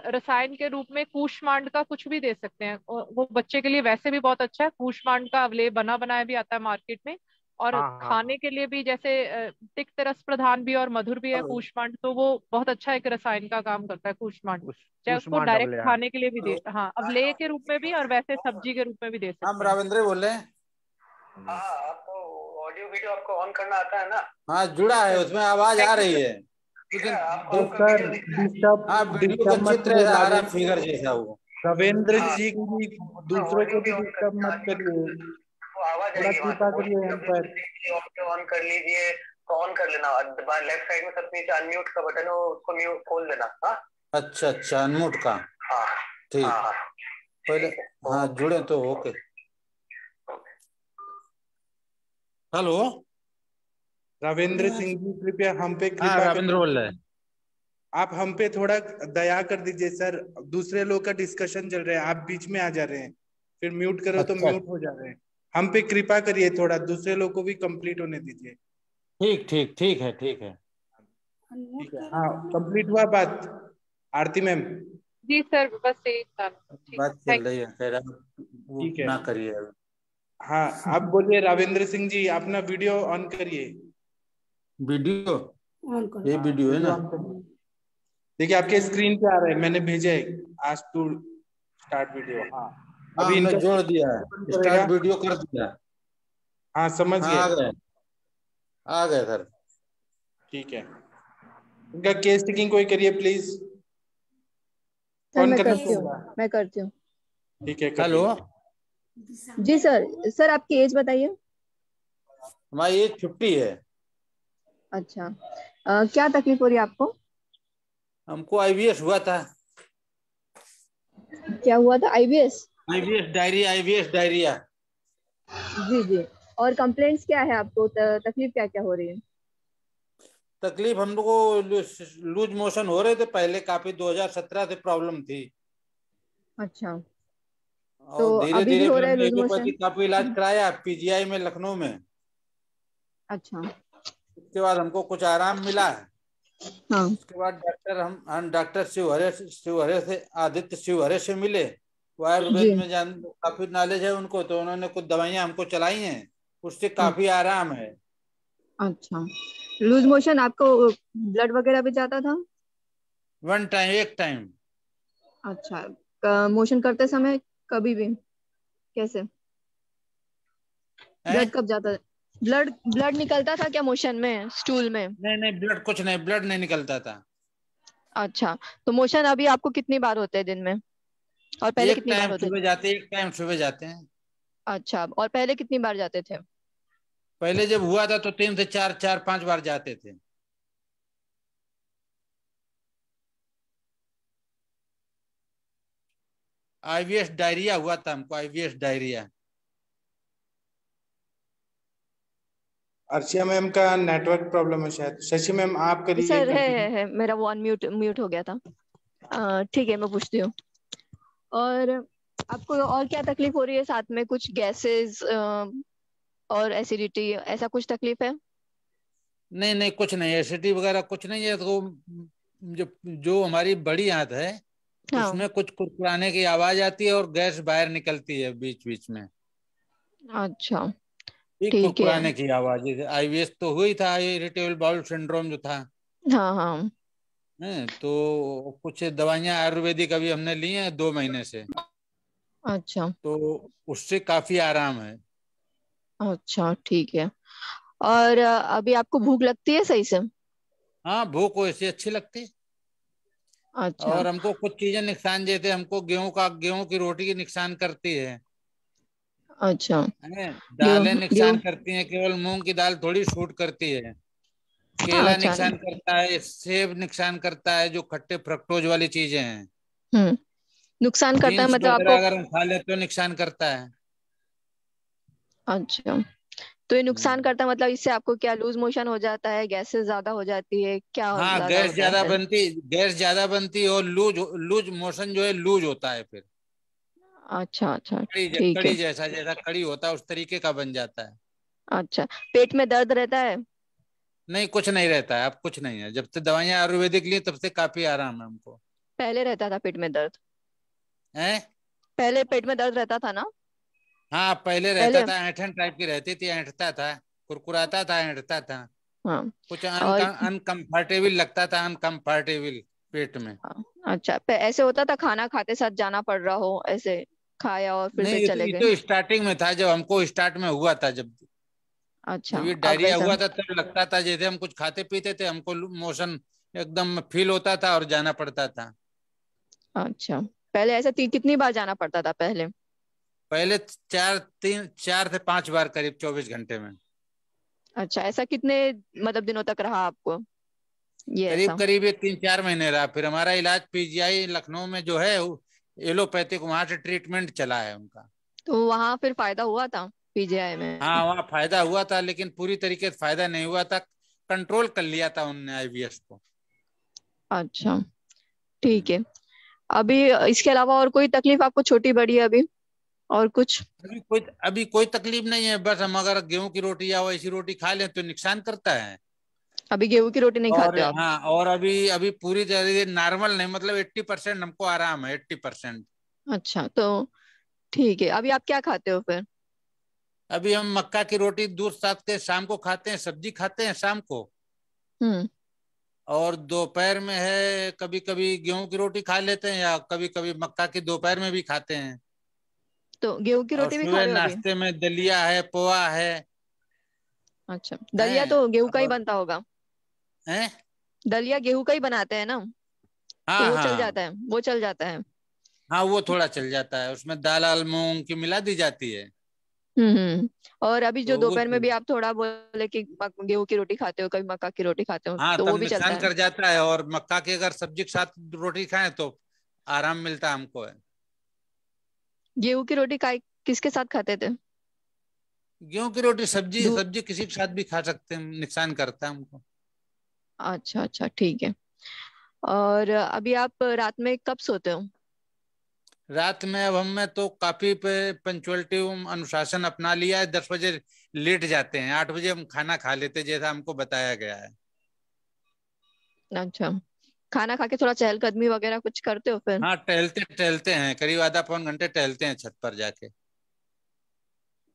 रसायन के रूप में कूष्मांड का कुछ भी दे सकते हैं, वो बच्चे के लिए वैसे भी बहुत अच्छा है। कूष्मांड का अवलेह बना बनाया भी आता है मार्केट में। और हाँ हाँ हाँ। खाने के लिए भी जैसे तिक्त रस प्रधान भी और मधुर भी है हेलो। कूष्मांड, तो वो बहुत अच्छा एक रसायन का काम करता है कूष्मांड। चाहे उसको कूष्मांड डायरेक्ट अवलेह, हाँ। खाने के लिए भी दे, हाँ अवलेह के रूप में भी और वैसे सब्जी के रूप में भी दे हम सकते हैं। रावेंद्र बोल रहे हैं। हाँ, आपको ऑडियो वीडियो आपको ऑन करना आता है ना? हाँ, जुड़ा है, उसमें आवाज आ रही है लेकिन तो सर डिस्टर्ब हाँ, वीडियो डिस्टर्ब का मत चित्र करिए है, आ रहा फिगर जैसा वो। रविंद्र हाँ, जी की दूसरों ऑडियो को भी भी ऑन डिस्टर्ब मत करिए, तो आवाज थोड़ा आएगी वहां कृपा से। करिए यहाँ पर। ऑडियो ऑन कर लीजिए, तो ऑन कर लेना। लेफ्ट साइड में सबसे नीचे अनम्यूट का बटन है, उसको म्यूट खोल देना। हाँ अच्छा अच्छा, अनम्यूट का। हाँ ठीक, हाँ, पहले हाँ जुड़े तो ओके। हेलो, रविंद्र सिंह जी कृपया हम पे हाँ कृपा रावेंद्र बोल रहे हैं। आप हम पे थोड़ा दया कर दीजिए सर, दूसरे लोग का डिस्कशन चल रहा है, आप बीच में आ जा रहे हैं, फिर म्यूट करो तो अच्छा, म्यूट हो जा रहे हैं। हम पे कृपा करिए, थोड़ा दूसरे लोग को भी कंप्लीट होने दीजिए। ठीक ठीक ठीक है, ठीक है। ठीक है, हाँ कंप्लीट हुआ बात। आरती मैम जी सर, बस यही था। बात चल रही है, कह रहा वो ठीक है, ना करिए। हाँ आप बोलिए रावेंद्र सिंह जी, अपना वीडियो ऑन करिए। वीडियो, ये हाँ, वीडियो है ना? ऑन करिए। देखिए आपके स्क्रीन पे आ रहा है, मैंने भेजा है आज टू स्टार्ट वीडियो। हाँ हाँ, अभी हमने इनका जोड़ दिया ओपन है, करेगा। स्टार्ट वीडियो कर दिया। हाँ समझ हाँ, गए, आ गए सर। ठीक है। इनका केस टेकिंग कोई करिए प्लीज। सर कौन मैं करना करती हूँ, चाहेगा? मैं करती हूँ। ठीक है, हेलो, करिए। जी सर, सर आपकी एज बताइए। हमारी एज 50 है। अच्छा, क्या तकलीफ हो रही है आपको? हमको आईवीएस हुआ था। क्या हुआ था? आईबीएस? IVS diarrhoea. जी जी। और कंप्लेंट्स क्या है आपको? तकलीफ क्या क्या हो रही है? तकलीफ हम लोग को लूज मोशन हो रहे थे पहले, काफी 2017 से प्रॉब्लम थी। अच्छा, तो और धीरे अभी भी धीरे हो फिर रहा है हमने लूज एलोपैथी मोशन? काफी इलाज कराया पीजीआई में, लखनऊ में। अच्छा, उसके बाद हमको कुछ आराम मिला है। हाँ उसके बाद हम डॉक्टर शिवहरे से, आदित्य शिवहरे से मिले। वो आयुर्वेद जी। में काफी नॉलेज है उनको, तो उन्होंने कुछ दवाइयां हमको चलाई हैं, उससे काफी आराम है। अच्छा, लूज मोशन आपको ब्लड वगैरह भी जाता था? वन टाइम, एक टाइम। अच्छा, मोशन करते समय कभी भी? कैसे? ब्लड कब जाता है? ब्लड ब्लड निकलता था क्या मोशन में, स्टूल में? नहीं नहीं, ब्लड कुछ नहीं, ब्लड नहीं निकलता था। अच्छा, तो मोशन अभी आपको कितनी बार होते हैं दिन में, और पहले एक कितनी बार टाइम होते सुबह थे? जाते, एक टाइम सुबह जाते हैं। अच्छा, और पहले कितनी बार जाते थे? पहले जब हुआ था तो 3 से 4, 5 बार जाते थे। आईवीएस डायरिया हुआ था हमको, आईवीएस डायरिया। अर्चिया मैम का नेटवर्क प्रॉब्लम है शायद। शशि मैम आप करिए सर कंटिन्यू। है, मेरा वो अनम्यूट म्यूट हो गया था। ठीक है, मैं पूछती हूँ। और आपको और क्या तकलीफ हो रही है? साथ में कुछ गैसेस और एसिडिटी, ऐसा कुछ तकलीफ है? नहीं नहीं, कुछ नहीं, एसिडिटी वगैरह कुछ नहीं है। तो जो जो हमारी बड़ी आंत है हाँ। उसमें कुछ कुरकुराने की आवाज आती है और गैस बाहर निकलती है बीच बीच में। अच्छा, ठीक, ठीक है। कुरकुराने की आवाज। आईबीएस तो हुई था, इरिटेबल बाउल सिंड्रोम जो था। हाँ हाँ। तो कुछ दवाइयां आयुर्वेदिक अभी हमने ली हैं 2 महीने से, अच्छा तो उससे काफी आराम है। अच्छा, ठीक है। और अभी आपको भूख लगती है सही से? हाँ, भूख वैसे अच्छी लगती है। अच्छा। और हमको कुछ चीजें नुकसान देते, हमको गेहूं की रोटी की नुकसान करती है। अच्छा। दालें गेहूँ नुकसान गेहूँ करती हैं, केवल मूंग की दाल थोड़ी शूट करती है। केला अच्छा। नुकसान करता है, सेब नुकसान करता है, जो खट्टे फ्रक्टोज वाली चीजें हैं। हम्म, नुकसान करता है बीन्स मतलब वगैरह आपको? अगर हम खा लेते तो नुकसान करता है। अच्छा, तो ये नुकसान करता है मतलब इससे आपको क्या लूज मोशन हो जाता है, गैसेस ज्यादा हो जाती है, क्या हाँ, ज्यादा होता है फिर? गैस ज्यादा बनती है और लूज लूज मोशन जो है लूज होता है फिर। अच्छा अच्छा, ठीक है। कड़ी जैसा जैसा कड़ी होता है उस तरीके का बन जाता है। अच्छा, पेट में दर्द रहता है? नहीं, कुछ नहीं रहता है, अब कुछ नहीं है। जब से दवाइयां आयुर्वेदिक ली तब से काफी आराम है हमको। पहले रहता था पेट में दर्द? है। पहले पेट में दर्द रहता था ना? हाँ, पहले रहता पहले। था, ऐंठन टाइप की रहती थी, ऐंठता था, कुरकुराता था, ऐंठता था। हाँ। कुछ और अनकंफर्टेबल लगता था, अनकंफर्टेबल पेट में। अच्छा, ऐसे होता था खाना खाते साथ जाना पड़ रहा हो, ऐसे खाया और फिर नहीं, से चले ये गए? तो स्टार्टिंग में था, जब हमको स्टार्ट में हुआ था। जब अच्छा, जब ये अब डायरिया वैसा? हुआ था तब लगता था जैसे हम कुछ खाते पीते थे, हमको मोशन एकदम फील होता था और जाना पड़ता था। अच्छा, पहले ऐसा कितनी बार जाना पड़ता था पहले? पहले 4 से 5 बार करीब 24 घंटे में। अच्छा, ऐसा कितने मतलब दिनों तक रहा आपको ये करीब ऐसा? करीब ये 3-4 महीने रहा। फिर हमारा इलाज पीजीआई लखनऊ में जो है एलोपैथिक, वहां से ट्रीटमेंट चला है उनका। तो वहां फिर फायदा हुआ था पीजीआई में? हाँ, वहाँ फायदा हुआ था, लेकिन पूरी तरीके से फायदा नहीं हुआ था। कंट्रोल कर लिया था उनने आईबीएस को। अच्छा, ठीक है। अभी इसके अलावा और कोई तकलीफ आपको छोटी बड़ी है अभी, और कुछ? अभी कोई तकलीफ नहीं है। बस हम अगर गेहूं की रोटी या वैसी रोटी खा लें तो नुकसान करता है। अभी गेहूं की रोटी नहीं और खाते हो आप? हाँ, और अभी अभी पूरी तरह से नॉर्मल नहीं, मतलब 80% हमको आराम है, 80%। अच्छा, तो ठीक है। अभी आप क्या खाते हो फिर? अभी हम मक्का की रोटी दूध साथ के शाम को खाते हैं, सब्जी खाते हैं शाम को। हम्म। और दोपहर में है कभी कभी गेहूं की रोटी खा लेते हैं, या कभी कभी मक्का की दोपहर में भी खाते हैं। तो गेहूं की और रोटी भी खा सुबह रहे हो अभी? नाश्ते में दलिया है, पोहा है। अच्छा, दलिया हैं। तो गेहूं का ही और बनता होगा? हैं। दलिया गेहूं का ही बनाते हैं ना? तो हाँ वो चल हाँ जाता है, वो चल जाता है। हाँ, वो थोड़ा चल जाता है, उसमें दाल आल मूंग की मिला दी जाती है। हम्म। और अभी जो तो वो दोपहर में भी आप थोड़ा बोले कि गेहूं की रोटी खाते हो, कभी मक्का की रोटी खाते हो, हाँ, तो तब वो भी चलता नुकसान है? कर जाता है। और मक्का की अगर सब्जी के साथ रोटी खाएं तो आराम मिलता है हमको है। गेहूं की रोटी किसके साथ खाते थे? गेहूं की रोटी सब्जी दूध? सब्जी किसी के साथ भी खा सकते हैं, नुकसान करता है हमको। अच्छा अच्छा, ठीक है। और अभी आप रात में कब सोते हो? रात में अब हम तो काफी पंचुअलिटी अनुशासन अपना लिया है। 10 बजे लेट जाते हैं, 8 बजे हम खाना खा लेते हैं, जैसा हमको बताया गया है। अच्छा, खाना खा के थोड़ा चहलकदमी वगैरह कुछ करते हो फिर? हाँ, टहलते टहलते हैं, करीब आधा पौन घंटे टहलते हैं छत पर जाके।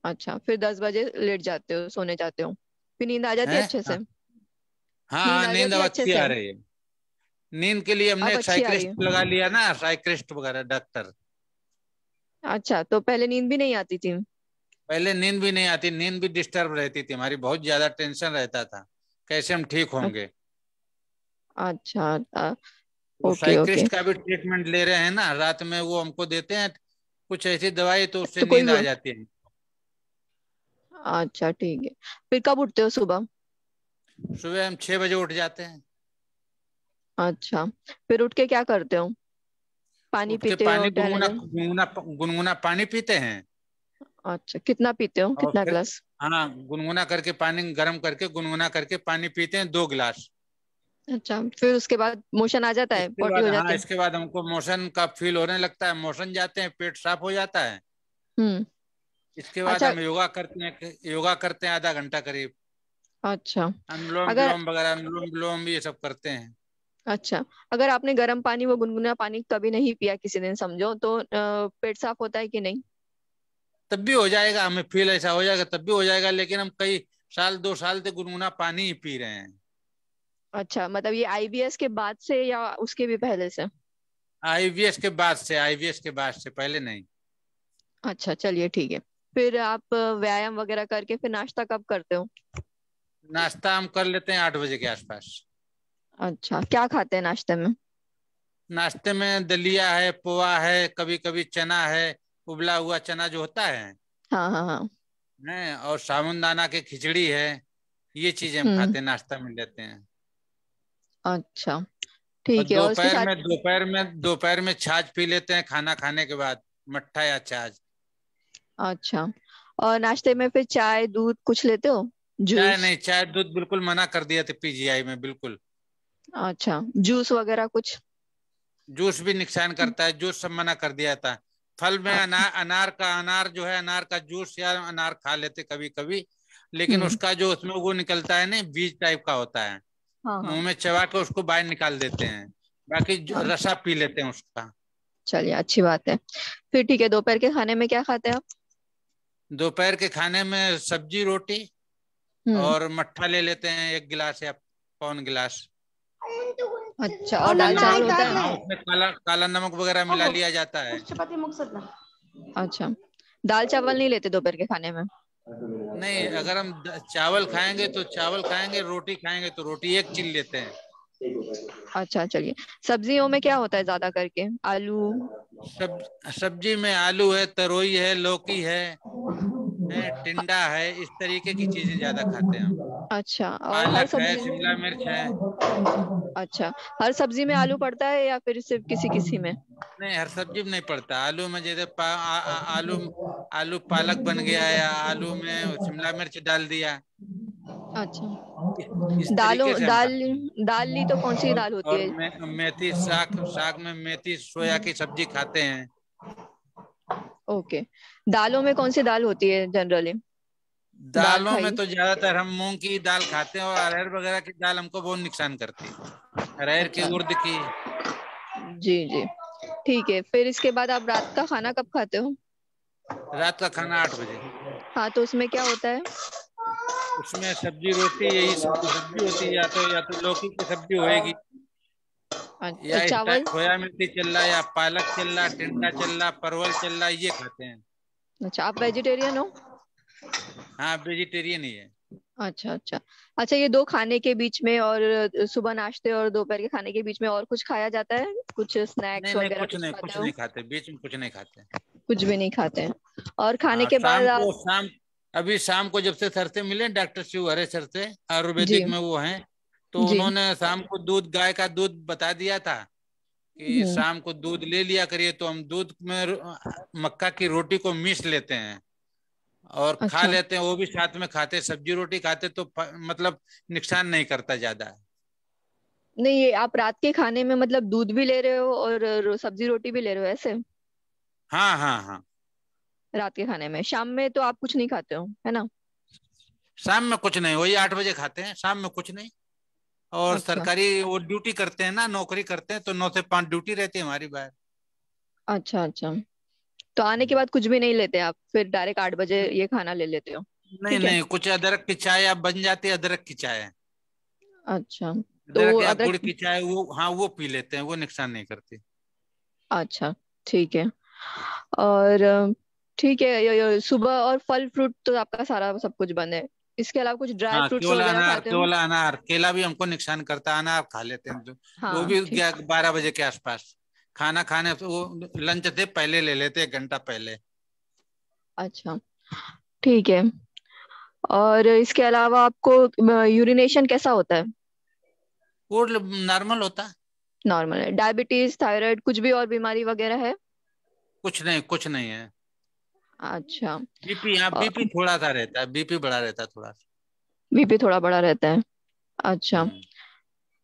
अच्छा, फिर 10 बजे लेट जाते हो, सोने जाते हो, फिर नींद आ जाती है हैं। अच्छे से? हाँ हाँ नींद हाँ, आ नींद जाती अब है अच्छे अच्छी आ से? रही है। नींद के लिए हमने अब एक अच्छी आ रही साइक्रिस्ट है? लगा लिया ना, साइक्रिस्ट वगैरह डॉक्टर। अच्छा, तो पहले नींद भी नहीं आती थी? पहले नींद भी नहीं आती, नींद भी डिस्टर्ब रहती थी हमारी, बहुत ज्यादा टेंशन रहता था कैसे हम ठीक अ- होंगे। अच्छा। वो ओके ओके। साइक्रिस्ट का भी ट्रीटमेंट ले रहे हैं ना, रात में वो हमको देते हैं कुछ ऐसी दवाई, तो उससे तो कोई नींद आ जाती है। अच्छा, ठीक है। फिर कब उठते हो सुबह? सुबह हम 6 बजे उठ जाते हैं। अच्छा, फिर उठ के क्या करते हो? पानी उठ के पीते हो, पानी गुनगुना टहलने? गुनगुना गुनगुना पानी पीते हैं। अच्छा, कितना पीते हो, और कितना फिर ग्लास? हाँ, गुनगुना करके पानी गर्म करके गुनगुना करके पानी पीते हैं 2 गिलास। अच्छा, फिर उसके बाद मोशन आ जाता है, इसके पॉटी बाद हो हाँ, जाती है? इसके बाद हमको मोशन का फील होने लगता है, मोशन जाते हैं, पेट साफ हो जाता है। हम्म। इसके बाद अच्छा। हम योगा करते हैं आधा घंटा करीब। अच्छा। अनुलोम अगर विलोम वगैरह, अनुलोम विलोम ये सब करते हैं। अच्छा, अगर आपने गर्म पानी, वो गुनगुना पानी कभी नहीं पिया किसी दिन, समझो तो पेट साफ होता है कि नहीं? तब भी हो जाएगा, हमें फील ऐसा हो जाएगा, तब भी हो जाएगा, लेकिन हम कई साल 2 साल से गुनगुना पानी ही पी रहे हैं। अच्छा, मतलब ये आईबीएस के बाद से या उसके भी पहले से? आईवीएस के बाद से, आईवीएस के बाद से, पहले नहीं। अच्छा, चलिए ठीक है। फिर आप व्यायाम वगैरह करके फिर नाश्ता कब करते हो? नाश्ता हम कर लेते हैं 8 बजे के आसपास। अच्छा, क्या खाते हैं नाश्ते में? नाश्ते में दलिया है, पोहा है, कभी कभी चना है, उबला हुआ चना जो होता हाँ हाँ हाँ। है, और साबूदाना की खिचड़ी है। ये चीजें हम हम्म। खाते हैं, नाश्ता में लेते हैं। अच्छा, और ठीक है। और उसके साथ? दोपहर में छाछ पी लेते हैं खाना खाने के बाद, मट्ठा या छाछ। अच्छा, और नाश्ते में फिर चाय दूध कुछ लेते हो? चाय जूस? नहीं, चाय दूध बिल्कुल मना कर दिया था पीजीआई में, बिल्कुल। अच्छा, जूस वगैरह कुछ? जूस भी नुकसान करता है, जूस सब मना कर दिया था। फल में अनार जो है, अनार का जूस या अनार खा लेते कभी कभी, लेकिन हम्म। उसका जो उसमें वो निकलता है ना, बीज टाइप का होता है, हाँ हाँ। मुंह में चबा के उसको बाहर निकाल देते हैं। बाकी हाँ, रसा पी लेते हैं उसका। चलिए अच्छी बात है। फिर ठीक है, दोपहर के खाने में क्या खाते हैं आप? दोपहर के खाने में सब्जी रोटी हम्म। और मट्ठा ले लेते हैं, 1 गिलास या पौन गिलास। अच्छा, और दाल चावल होता है? हाँ, उसमें काला काला नमक वगैरह मिला लिया जाता है। अच्छा, दाल चावल नहीं लेते दोपहर के खाने में? नहीं, अगर हम चावल खाएंगे तो चावल खाएंगे, रोटी खाएंगे तो रोटी, एक चीज लेते हैं। अच्छा, चलिए। सब्जियों में क्या होता है ज्यादा करके? आलू? सब सब्जी में आलू है, तरोई है, लौकी है, टिंडा है, इस तरीके की चीजें ज्यादा खाते हैं हम। अच्छा, और हर पालक है, सब्जी? शिमला मिर्च है। अच्छा, हर सब्जी में आलू पड़ता है या फिर सिर्फ किसी किसी में? नहीं, हर सब्जी में नहीं पड़ता। आलू में जैसे आलू आलू पालक बन गया, या आलू में शिमला मिर्च डाल दिया, इस अच्छा, दालों तरीके से हम दाल खाते हैं। दाल ली तो कौन सी दाल होती और है? मेथी साग में मेथी सोया की सब्जी खाते हैं। ओके। दालों में कौन सी दाल होती है जनरली? दाल दालों में खाई? तो ज्यादातर हम मूंग की दाल खाते हैं, और अरहर वगैरह की दाल हमको बहुत नुकसान करती है, अरहर की, अच्छा, उर्द की। जी जी, ठीक है। फिर इसके बाद आप रात का खाना कब खाते हो? रात का खाना 8 बजे। हाँ, तो उसमें क्या होता है? उसमें सब्जी रोटी, यही सब सब्जी होती है, या तो लौकी की सब्जी होएगी, या इस टाइम चावल? सोया मिर्ची चल रहा, या पालक चल रहा, टिंडा चल रहा, परवल चल रहा, ये खाते हैं। अच्छा, आप वेजिटेरियन हो? हाँ, वेजिटेरियन ही है। अच्छा अच्छा। अच्छा, ये दो खाने के बीच में और सुबह नाश्ते और दोपहर के खाने के बीच में और कुछ खाया जाता है? कुछ नहीं स्नैक्स नहीं, वगैरह कुछ कुछ खाते हो? नहीं खाते, बीच में कुछ नहीं खाते। कुछ भी नहीं खाते हैं? और खाने हाँ, के बाद आप? अभी शाम को जब से सर से मिले, डॉक्टर शिव हरे सर से, जी आयुर्वेदिक में वो हैं, तो जी। उन्होंने शाम को दूध, गाय का दूध बता दिया था कि हम्म। शाम को दूध ले लिया करिए। तो हम दूध में मक्का की रोटी को मिस लेते हैं और खा अच्छा, लेते हैं, वो भी साथ में खाते हैं, सब्जी रोटी खाते, तो मतलब नुकसान नहीं करता ज्यादा। नहीं, ये आप रात के खाने में मतलब दूध भी ले रहे हो और सब्जी रोटी भी ले रहे हो ऐसे? हाँ हाँ हाँ। रात के खाने में, शाम में तो आप कुछ नहीं खाते हो, है ना? शाम में कुछ नहीं, वही 8 बजे खाते हैं, शाम में कुछ नहीं। और अच्छा सरकारी वो ड्यूटी करते हैं ना, नौकरी करते हैं, तो 9 से 5 ड्यूटी रहती है हमारी बाहर। अच्छा। अच्छा, तो आने के बाद कुछ भी नहीं लेते आप, फिर डायरेक्ट 8 बजे ये खाना ले लेते हो? नहीं ठीक है। नहीं, कुछ अदरक की चाय अब बन जाती है, अदरक की चाय, अच्छा, तो अदरक या गुड़ अदरक? की चाय, वो हाँ वो पी लेते हैं, वो नुकसान नहीं करती। अच्छा, ठीक है। और ठीक है, सुबह और फल फ्रूट तो आपका सारा सब कुछ बंद है? इसके अलावा कुछ ड्राई हाँ, फ्रूट्स वगैरह खाते हो? केवल अनार, केला भी हमको नुकसान करता है, अनार खा लेते हैं, तो वो हाँ भी ठीक। 12 बजे के आसपास, खाना खाने से वो लंच से पहले ले लेते हैं, 1 घंटा पहले। अच्छा, ठीक है। और इसके अलावा आपको यूरिनेशन कैसा होता है? वो नॉर्मल होता है। नॉर्मल है? डायबिटीज, थायराइड, कुछ भी और बीमारी वगैरह है? कुछ नहीं है। अच्छा। बीपी, हाँ बीपी थोड़ा सा रहता है, बीपी बढ़ा रहता है थोड़ा सा। बीपी थोड़ा बड़ा रहता है? अच्छा। हम्म।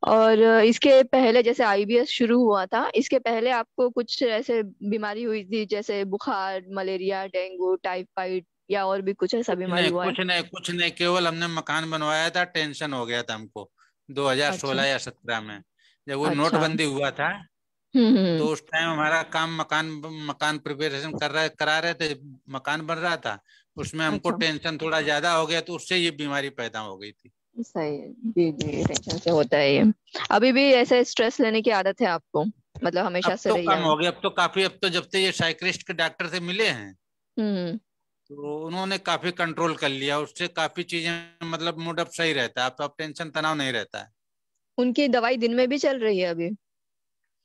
और इसके पहले जैसे आईबीएस शुरू हुआ था, इसके पहले आपको कुछ ऐसे बीमारी हुई थी जैसे बुखार, मलेरिया, डेंगू, टाइफाइड, या और भी कुछ ऐसा कुछ बीमारी नहीं हुआ है? कुछ नहीं कुछ नहीं, केवल हमने मकान बनवाया था, टेंशन हो गया था हमको अच्छा 2016 या 17 में, जब वो अच्छा। नोटबंदी हुआ था। हम्म। तो उस टाइम हमारा काम मकान मकान प्रिपरेशन करा रहे थे, मकान बन रहा था, उसमें हमको अच्छा टेंशन थोड़ा ज्यादा हो गया, तो उससे ये बीमारी पैदा हो गई थी। सही है। जी जी, टेंशन से होता है ये। अभी भी ऐसे स्ट्रेस लेने की आदत है आपको, मतलब हमेशा अब से तो रही है कम अभी? हो गया, अब तो काफी, अब तो जब से ये साइकिलिस्ट के डॉक्टर से मिले हैं, हम्म। तो उन्होंने काफी कंट्रोल कर लिया, उससे काफी चीजें मतलब मूड अप सही रहता है, अब टेंशन तनाव नहीं रहता है। उनकी दवाई दिन में भी चल रही है अभी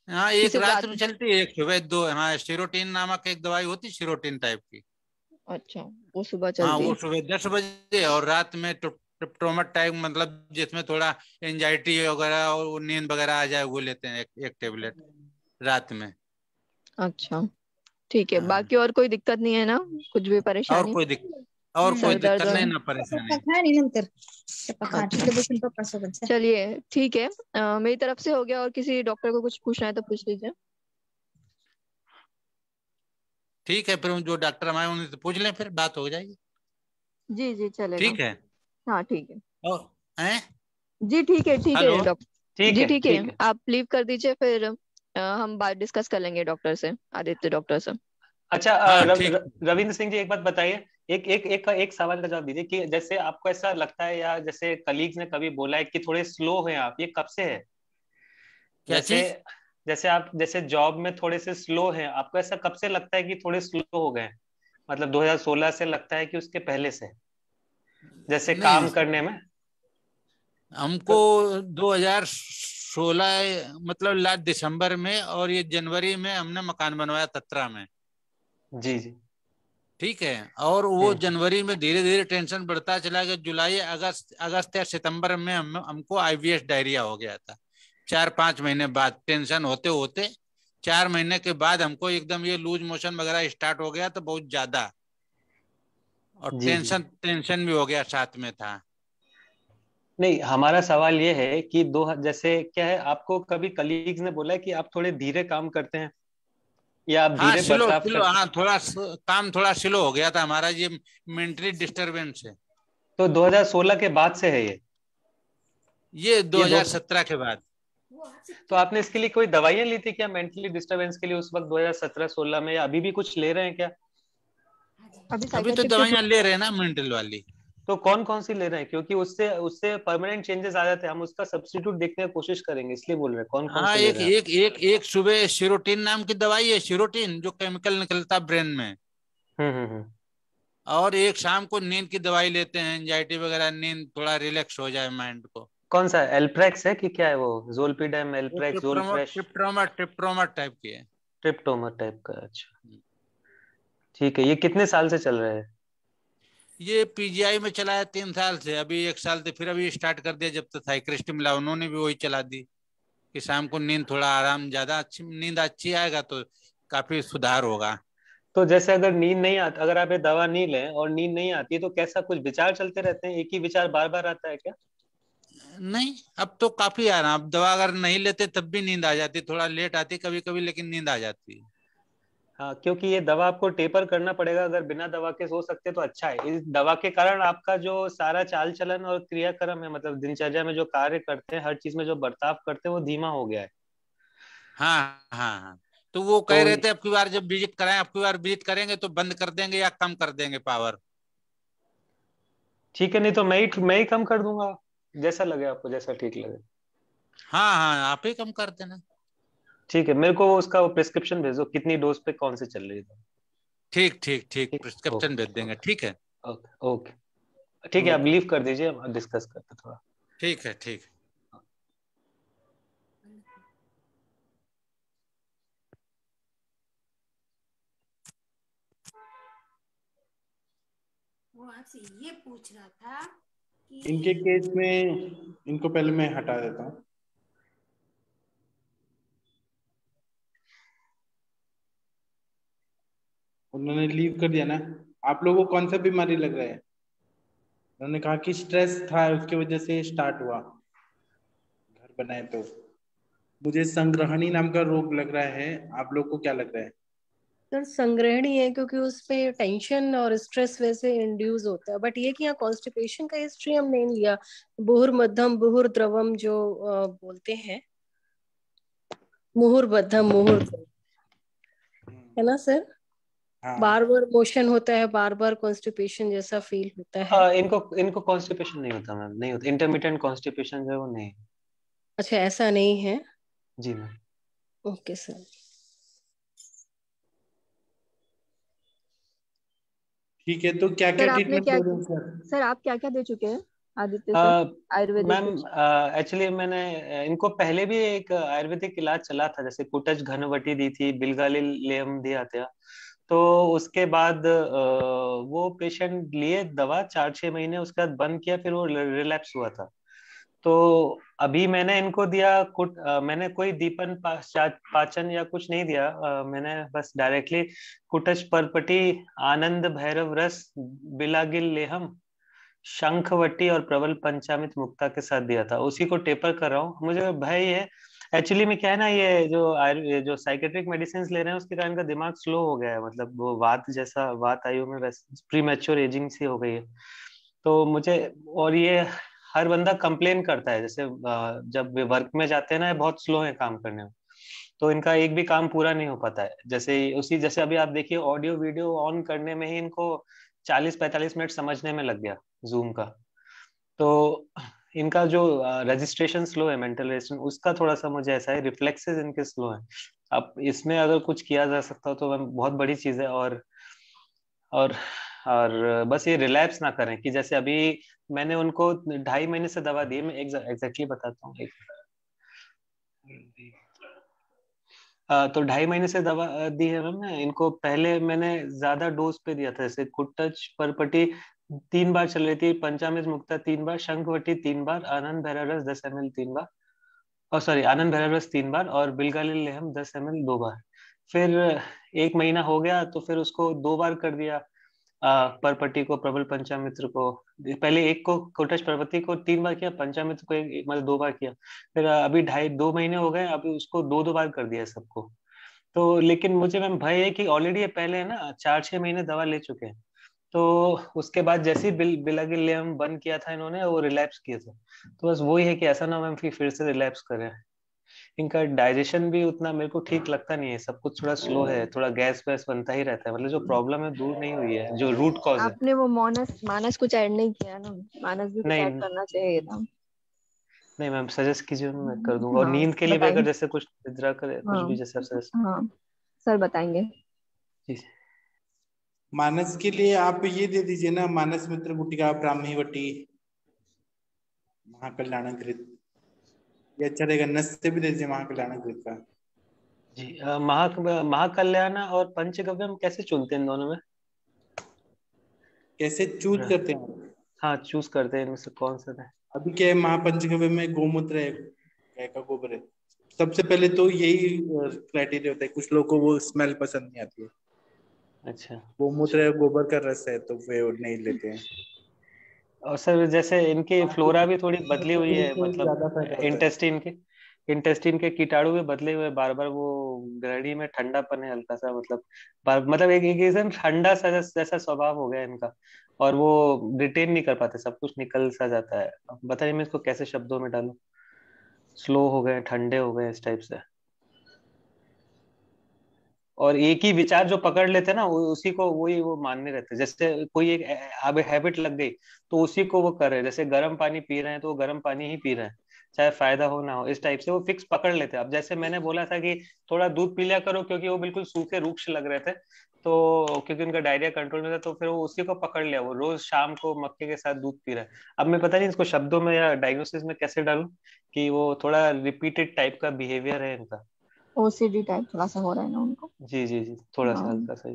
हाँ, कि एक सिर्फ रात रात में में? चलती है, एक सुबह दो। हाँ, सिरोटिन नामक एक दवाई होती है, सिरोटिन टाइप की। अच्छा, वो सुबह हाँ, चलती वो है? सुबह 10 बजे, और रात में ट्रिप्टोमैट टाइप, मतलब जिसमें थोड़ा एंजाइटी वगैरह और वो नींद वगैरह आ जाए, वो लेते हैं एक टेबलेट रात में। अच्छा ठीक है। हाँ, बाकी और कोई दिक्कत नहीं है ना? कुछ भी और परेशानी? कोई और कोई सर दर्द दिक्कत नहीं, ना परेशानी। अच्छा चलिए ठीक है। मेरी तरफ से हो गया, और किसी डॉक्टर को कुछ पूछना है तो पूछ लीजिए। ठीक है, फिर उन जो डॉक्टर हमारे उनसे पूछ लें, फिर बात हो जाएगी। जी जी चलेगा। ठीक है। हाँ ठीक है। और हैं? जी ठीक है हेलो। डॉक्टर ठीक जी, है ठीक है। ठीक है। आप लीव कर दीजिए, फिर हम बात डिस्कस कर लेंगे डॉक्टर से, आदित्य डॉक्टर से। अच्छा, हाँ ठीक। रविंद्र सिंह जी, एक बात बताइए। एक सवाल का जवाब दीजिए कि जैसे आपको ऐसा लगता है, या जैसे कलीग्स ने कभी बोला है कि थोड़े स्लो हैं आप, ये कब से है? क्या जैसे चीज? जैसे आप जैसे जॉब में थोड़े से स्लो हैं, आपको ऐसा कब से लगता है कि थोड़े स्लो हो गए हैं? मतलब 2016 से लगता है कि उसके पहले से, जैसे काम नहीं, करने में? हमको 2016 मतलब लास्ट दिसंबर में, और ये जनवरी में हमने मकान बनवाया 17 में। जी जी। ठीक है। और वो हम्म। जनवरी में धीरे धीरे टेंशन बढ़ता चला गया, जुलाई अगस्त अगस्त या सितंबर में हमको आईवीएस डायरिया हो गया था। 4-5 महीने बाद, टेंशन होते होते 4 महीने के बाद हमको एकदम ये लूज मोशन वगैरह स्टार्ट हो गया, तो बहुत ज्यादा, और जी जी। टेंशन टेंशन भी हो गया साथ में था। नहीं, हमारा सवाल ये है कि जैसे क्या है, आपको कभी कलीग्स ने बोला है कि आप थोड़े धीरे काम करते हैं, या आप हाँ, धीरे स्लो बर्ताव स्लो, करते हाँ हैं? थोड़ा काम थोड़ा स्लो हो गया था हमारा, ये मेंटली डिस्टरबेंस है। तो 2016 के बाद से है ये? ये ये दो 2017 के बाद। तो आपने इसके लिए कोई दवाइयां ली थी क्या, मेंटली डिस्टरबेंस के लिए, उस वक्त 2017-16 में, या अभी भी कुछ ले रहे हैं क्या? अभी अभी तो साइकेट्रिक से दवाइयां ले रहे हैं ना, मेंटल वाली। तो कौन कौन सी ले रहे हैं? क्योंकि उससे उससे परमानेंट चेंजेस आ जाते हैं, हम उसका सब्स्टिट्यूट देखने की कोशिश करेंगे, इसलिए बोल रहे हैं कौन कौन हाँ, सी ले एक रहे हैं एक एक एक सुबह सिरोटिन नाम की दवाई है, सिरोटिन जो केमिकल निकलता ब्रेन में। आप? हम्म। और एक शाम को नींद की दवाई लेते हैं, एंजाइटी वगैरह, नींद थोड़ा रिलैक्स हो जाए माइंड को। कौन सा, एल्प्रेक्स है कि क्या है वो? जोलपीडेम, वो एल्प्रेक्स, जोलफ्रेश? ट्रिप्ट्रोमा टाइप की है। ट्रिप्टोमर टाइप का, अच्छा। ठीक है, ये कितने साल से चल रहा है? ये पीजीआई में चला है 3 साल से, अभी 1 साल से फिर अभी स्टार्ट कर दिया, जब तक साइक्रिस्ट मिला उन्होंने भी वही चला दी, कि शाम को नींद थोड़ा आराम, ज्यादा अच्छी नींद अच्छी आएगा तो काफी सुधार होगा। तो जैसे अगर नींद नहीं आती, अगर आप ये दवा नहीं लें और नींद नहीं आती, तो कैसा, कुछ विचार चलते रहते हैं, एक ही विचार बार बार आता है क्या? नहीं, अब तो काफी आराम, अब दवा अगर नहीं लेते तब भी नींद आ जाती, थोड़ा लेट आती कभी कभी, लेकिन नींद आ जाती है। हाँ, क्योंकि ये दवा आपको टेपर करना पड़ेगा, अगर बिना दवा के सो सकते तो अच्छा है। इस दवा के कारण आपका जो सारा चाल चलन और क्रियाक्रम है, मतलब दिनचर्या में जो कार्य करते हैं, हर चीज में जो बर्ताव करते हैं, वो धीमा हो गया है। हाँ हाँ हाँ। तो वो कह तो रहे थे अब की बार जब विजिट कराएं, अब की बार विजिट करेंगे तो बंद कर देंगे या कम कर देंगे पावर। ठीक है, नहीं तो मैं ही कम कर दूंगा, जैसा लगे आपको, जैसा ठीक लगे। हाँ हाँ, आप ही कम कर देना। ठीक है, मेरे को उसका वो प्रिस्क्रिप्शन भेजो, कितनी डोज पे कौन से चल रही है। ठीक ठीक ठीक, प्रिस्क्रिप्शन भेज ओके देंगे, ठीक है। Okay okay. ठीक है, आप लीव कर दीजिए, हम डिस्कस करते हैं थोड़ा। ठीक है ठीक है। वो आपसे ये पूछ रहा था कि इनके केस में इनको पहले मैं हटा देता हूँ। उन्होंने लीव कर दिया ना। आप लोगों को कौन सा बीमारी लग रहा है? उन्होंने कहा कि स्ट्रेस था, उसकी वजह से स्टार्ट हुआ घर बनाए तो मुझे संग्रहणी नाम का रोग लग रहा है। आप लोग को क्या लग रहा है? सर संग्रहणी है क्योंकि उसपे टेंशन और स्ट्रेस वैसे इंड्यूस होता है, बट ये कि यहाँ कॉन्स्टिपेशन का हिस्ट्री हम नहीं लिया। बुहुर मध्यम बुहुर द्रवम जो बोलते हैं, मुहुर मध्यम मुहुर द्रवम, है ना सर? हाँ बार बार मोशन होता है, बार बार कॉन्स्टिपेशन जैसा फील होता है। इनको इनको कॉन्स्टिपेशन नहीं होता मैम, नहीं होता। इंटरमिटेंट कॉन्स्टिपेशन जो है वो नहीं। अच्छा, ऐसा नहीं है? जी मैम। Okay sir. ठीक है, तो क्या क्या सर आपने ट्रीटमेंट क्या, दे रहे हैं सर? सर आप क्या क्या दे चुके हैं आदित्य सर आयुर्वेदिक मैम कुछ? एक्चुअली मैंने इनको पहले भी एक आयुर्वेदिक इलाज चला था, जैसे कुटच घनवटी दी थी, बिलगालिल लेम दिया था। तो उसके बाद वो पेशेंट लिए दवा 4-6 महीने, उसके बाद बंद किया, फिर वो रिलैप्स हुआ था। तो अभी मैंने इनको दिया मैंने कोई दीपन पाचन या कुछ नहीं दिया। मैंने बस डायरेक्टली कुटच परपटी, आनंद भैरव रस, बिलागिल लेहम, शंखवटी और प्रबल पंचामृत मुक्ता के साथ दिया था। उसी को टेपर कर रहा हूँ। मुझे भय है एक्चुअली में, क्या है ना, ये जो साइकेट्रिक मेडिसिन ले रहे हैं उसके कारण इनका दिमाग स्लो हो गया है। मतलब वो वात जैसा, वात आयु में वैसे प्री मैच्योर एजिंग सी हो गई है। तो मुझे, और ये हर बंदा कंप्लेन करता है, जैसे जब वे वर्क में जाते हैं ना, ये बहुत स्लो है काम करने में। तो इनका एक भी काम पूरा नहीं हो पाता है। जैसे अभी आप देखिए, ऑडियो वीडियो ऑन करने में ही इनको 40-45 मिनट समझने में लग गया जूम का। तो इनका जो रजिस्ट्रेशन स्लो है, मेंटल रजिस्ट्रेशन, उसका थोड़ा सा मुझे ऐसा है, रिफ्लेक्सेस इनके स्लो है। अब इसमें अगर कुछ किया जा सकता हो तो मैम बहुत बड़ी चीज है। और और बस ये रिलैप्स ना करें, कि जैसे अभी मैंने उनको 2.5 महीने से दवा दी है। मैं एग्जैक्टली बताता हूँ। तो 2.5 महीने से दवा दी है मैम। इनको पहले मैंने ज्यादा डोज पे दिया था, जैसे कुटच परपटी 3 बार चल रही थी, पंचामृत मुक्ता 3 बार, शंखवटी 3 बार, आनंद भैरव रस 10 ml 3 बार, और सॉरी आनंद भैरव रस 3 बार, और बिलगालिल लेहम 10 ml 2 बार। फिर 1 महीना हो गया तो फिर उसको 2 बार कर दिया। परपटी को, प्रबल पंचामित्र को, पहले एक को कोटच परपति को 3 बार किया, पंचामित्र को मतलब 2 बार किया। फिर अभी 2.5 महीने हो गए, अभी उसको 2 बार कर दिया सबको। तो लेकिन मुझे मैम भय है कि ऑलरेडी ये पहले है ना 4-6 महीने दवा ले चुके हैं। तो उसके बाद जैसे ही बिलागिलियम बंद किया था इन्होंने, वो रिलैप्स किए थे। तो बस वही है कि ऐसा ना मैम फिर से रिलैप्स करें। इनका डाइजेशन भी उतना मेरे को ठीक लगता नहीं है, सब कुछ थोड़ा स्लो है, थोड़ा गैस वैस बनता ही रहता है। मतलब जो प्रॉब्लम है दूर नहीं हुई है, जो रूट कॉज है। आपने वो मानस मानस कुछ ऐड नहीं किया ना? मानस भी कुछ नहीं ऐड करना चाहिए था। नहीं मैम, सजेस्ट कीजिए, मैं कर दूंगा। और हाँ नींद के लिए भी बताइए। अगर जैसे कुछ निद्रा करे, कुछ हाँ भी जैसे आप सजेस्ट। हाँ सर बताएंगे। जी। मानस के लिए आप ये दे दीजिए ना, मानस मित्र गुटिका, ब्राह्मी वटी, महाकल्याणकृत। ये अच्छा रहेगा। नस से भी दे दीजिए महाकल्याणकृत का। जी महाकल्याण और पंचगव्यम कैसे चुनते हैं इन दोनों में? कैसे चूज करते हैं आप? हाँ, चूज करते हैं इनमें से कौन सा है? अभी क्या है, महापंचगव्य में गोमूत्र है, गाय का गोबर है। सबसे पहले तो यही क्राइटेरिया होता है। कुछ लोगों को वो स्मेल पसंद नहीं आती है। अच्छा। गोमूत्र है, गोबर का रस है, तो वे नहीं लेते हैं। और सर जैसे इनकी फ्लोरा भी थोड़ी बदली हुई है, ज्यादा फायदा मतलब होता है। इंटेस्टिन के कीटाणु भी बदले हुए, बार बार वो ग्रहणी में ठंडापन है हल्का सा, मतलब एक एकदम ठंडा सा जैसा स्वभाव हो गया इनका। और वो रिटेन नहीं कर पाते, सब कुछ निकल सा जाता है। अब बताइए मैं इसको कैसे शब्दों में डालूं? स्लो हो गए, ठंडे हो गए, इस टाइप से। और एक ही विचार जो पकड़ लेते हैं ना, उसी को वही वो मानने रहते हैं। जैसे कोई एक अब हैबिट लग गई तो उसी को वो कर रहे हैं। जैसे गर्म पानी पी रहे हैं तो वो गर्म पानी ही पी रहे हैं, चाहे फायदा हो ना हो। इस टाइप से वो फिक्स पकड़ लेते हैं। अब जैसे मैंने बोला था कि थोड़ा दूध पी लिया करो, क्योंकि वो बिल्कुल सूखे रूक्ष लग रहे थे, तो क्योंकि उनका डायरिया कंट्रोल में था, तो फिर वो उसी को पकड़ लिया। वो रोज शाम को मक्के के साथ दूध पी रहा है। अब मैं पता नहीं इसको शब्दों में या डायग्नोसिस में कैसे डालूं कि वो थोड़ा रिपीटेड टाइप का बिहेवियर है इनका। ओसीडी टाइप थोड़ा सा हो रहा है ना उनको? जी जी जी, थोड़ा सा हाँ। हल्का सा।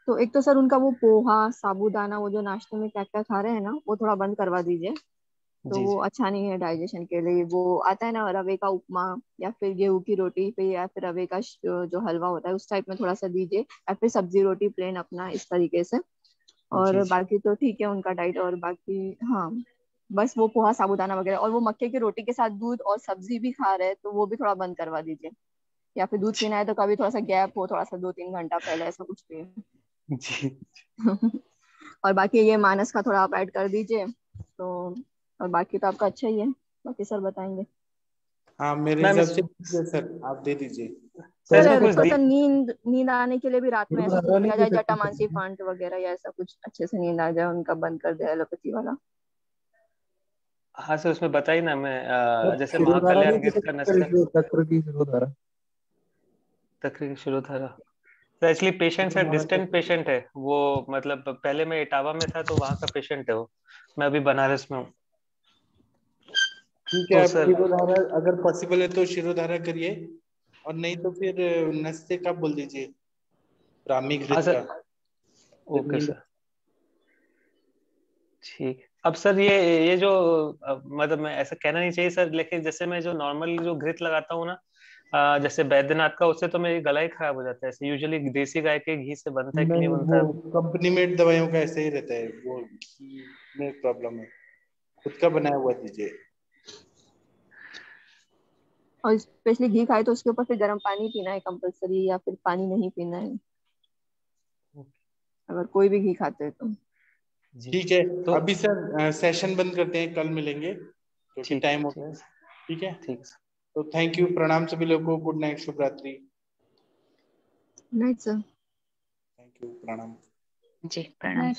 तो एक तो सर उनका वो पोहा साबूदाना, वो जो नाश्ते में क्या क्या खा रहे हैं ना, वो थोड़ा बंद करवा दीजिए। तो जी वो जी। अच्छा नहीं है डाइजेशन के लिए। वो आता है ना रवे का उपमा, या फिर गेहूं की रोटी पे, या फिर रवे का जो हलवा होता है उस टाइप में थोड़ा सा दीजिए, या फिर सब्जी रोटी प्लेन अपना, इस तरीके से। जी और जी। बाकी तो ठीक है उनका डाइट। और बाकी हाँ बस वो पोहा साबूदाना वगैरह, और वो मक्के की रोटी के साथ दूध और सब्जी भी खा रहे हैं तो वो भी थोड़ा बंद करवा दीजिए। या फिर दूध पीना है तो कभी थोड़ा सा गैप हो, थोड़ा सा 2-3 घंटा पहले ऐसा कुछ पिए। जी और बाकी ये मानस का थोड़ा आप ऐड कर दीजिए तो, और बाकी तो आपका अच्छा ही है, बाकी सर बताएंगे। हाँ मेरे मैम हिसाब से ठीक है सर, आप दे दीजिए। सर थोड़ा सा नींद आने के लिए भी रात में ऐसा कुछ किया जाए, जटामांसी फांट वगैरह या ऐसा कुछ, अच्छे से नींद आ जाए, उनका बंद कर दे एलोपैथी वाला। हाँ सर उसमें बताइए ना, मैं जैसे महाकल्याण गिर का नस्ता तकरीर की शिरोधारा। तो एक्चुअली पेशेंट है, डिस्टेंट पेशेंट है वो, मतलब पहले मैं इटावा में था तो वहाँ का पेशेंट है वो, मैं अभी बनारस में हूँ। ठीक है, आप शिरोधारा अगर पॉसिबल है तो शिरोधारा करिए, और नहीं तो फिर नस्ते का बोल दीजिए, ब्राह्मी घृत का। ओके सर ठीक। अब सर ये जो मतलब मैं ऐसा कहना नहीं चाहिए सर, लेकिन जैसे मैं जो नॉर्मल जो घृत लगाता हूँ ना, जैसे बैद्यनाथ का, उससे तो मेरी गला ही खराब हो जाता है। ऐसे यूजुअली देसी गाय के घी से बनता है कि नहीं बनता है? वो कंपनी मेड दवाइयों का ऐसे ही रहता है, वो घी में प्रॉब्लम है, खुद का बनाया हुआ दीजिए। और स्पेशली घी खाए तो उसके ऊपर फिर गर्म पानी पीना है कंपलसरी, या फिर पानी नहीं पीना है अगर कोई भी घी खाते हैं तो। ठीक है तो अभी सर सेशन बंद करते हैं, कल मिलेंगे क्योंकि टाइम हो गया। ठीक है तो थैंक यू, प्रणाम सभी लोगों को, गुड नाइट, शुभ रात्रि। Night sir. थैंक यू, प्रणाम जी प्रणाम।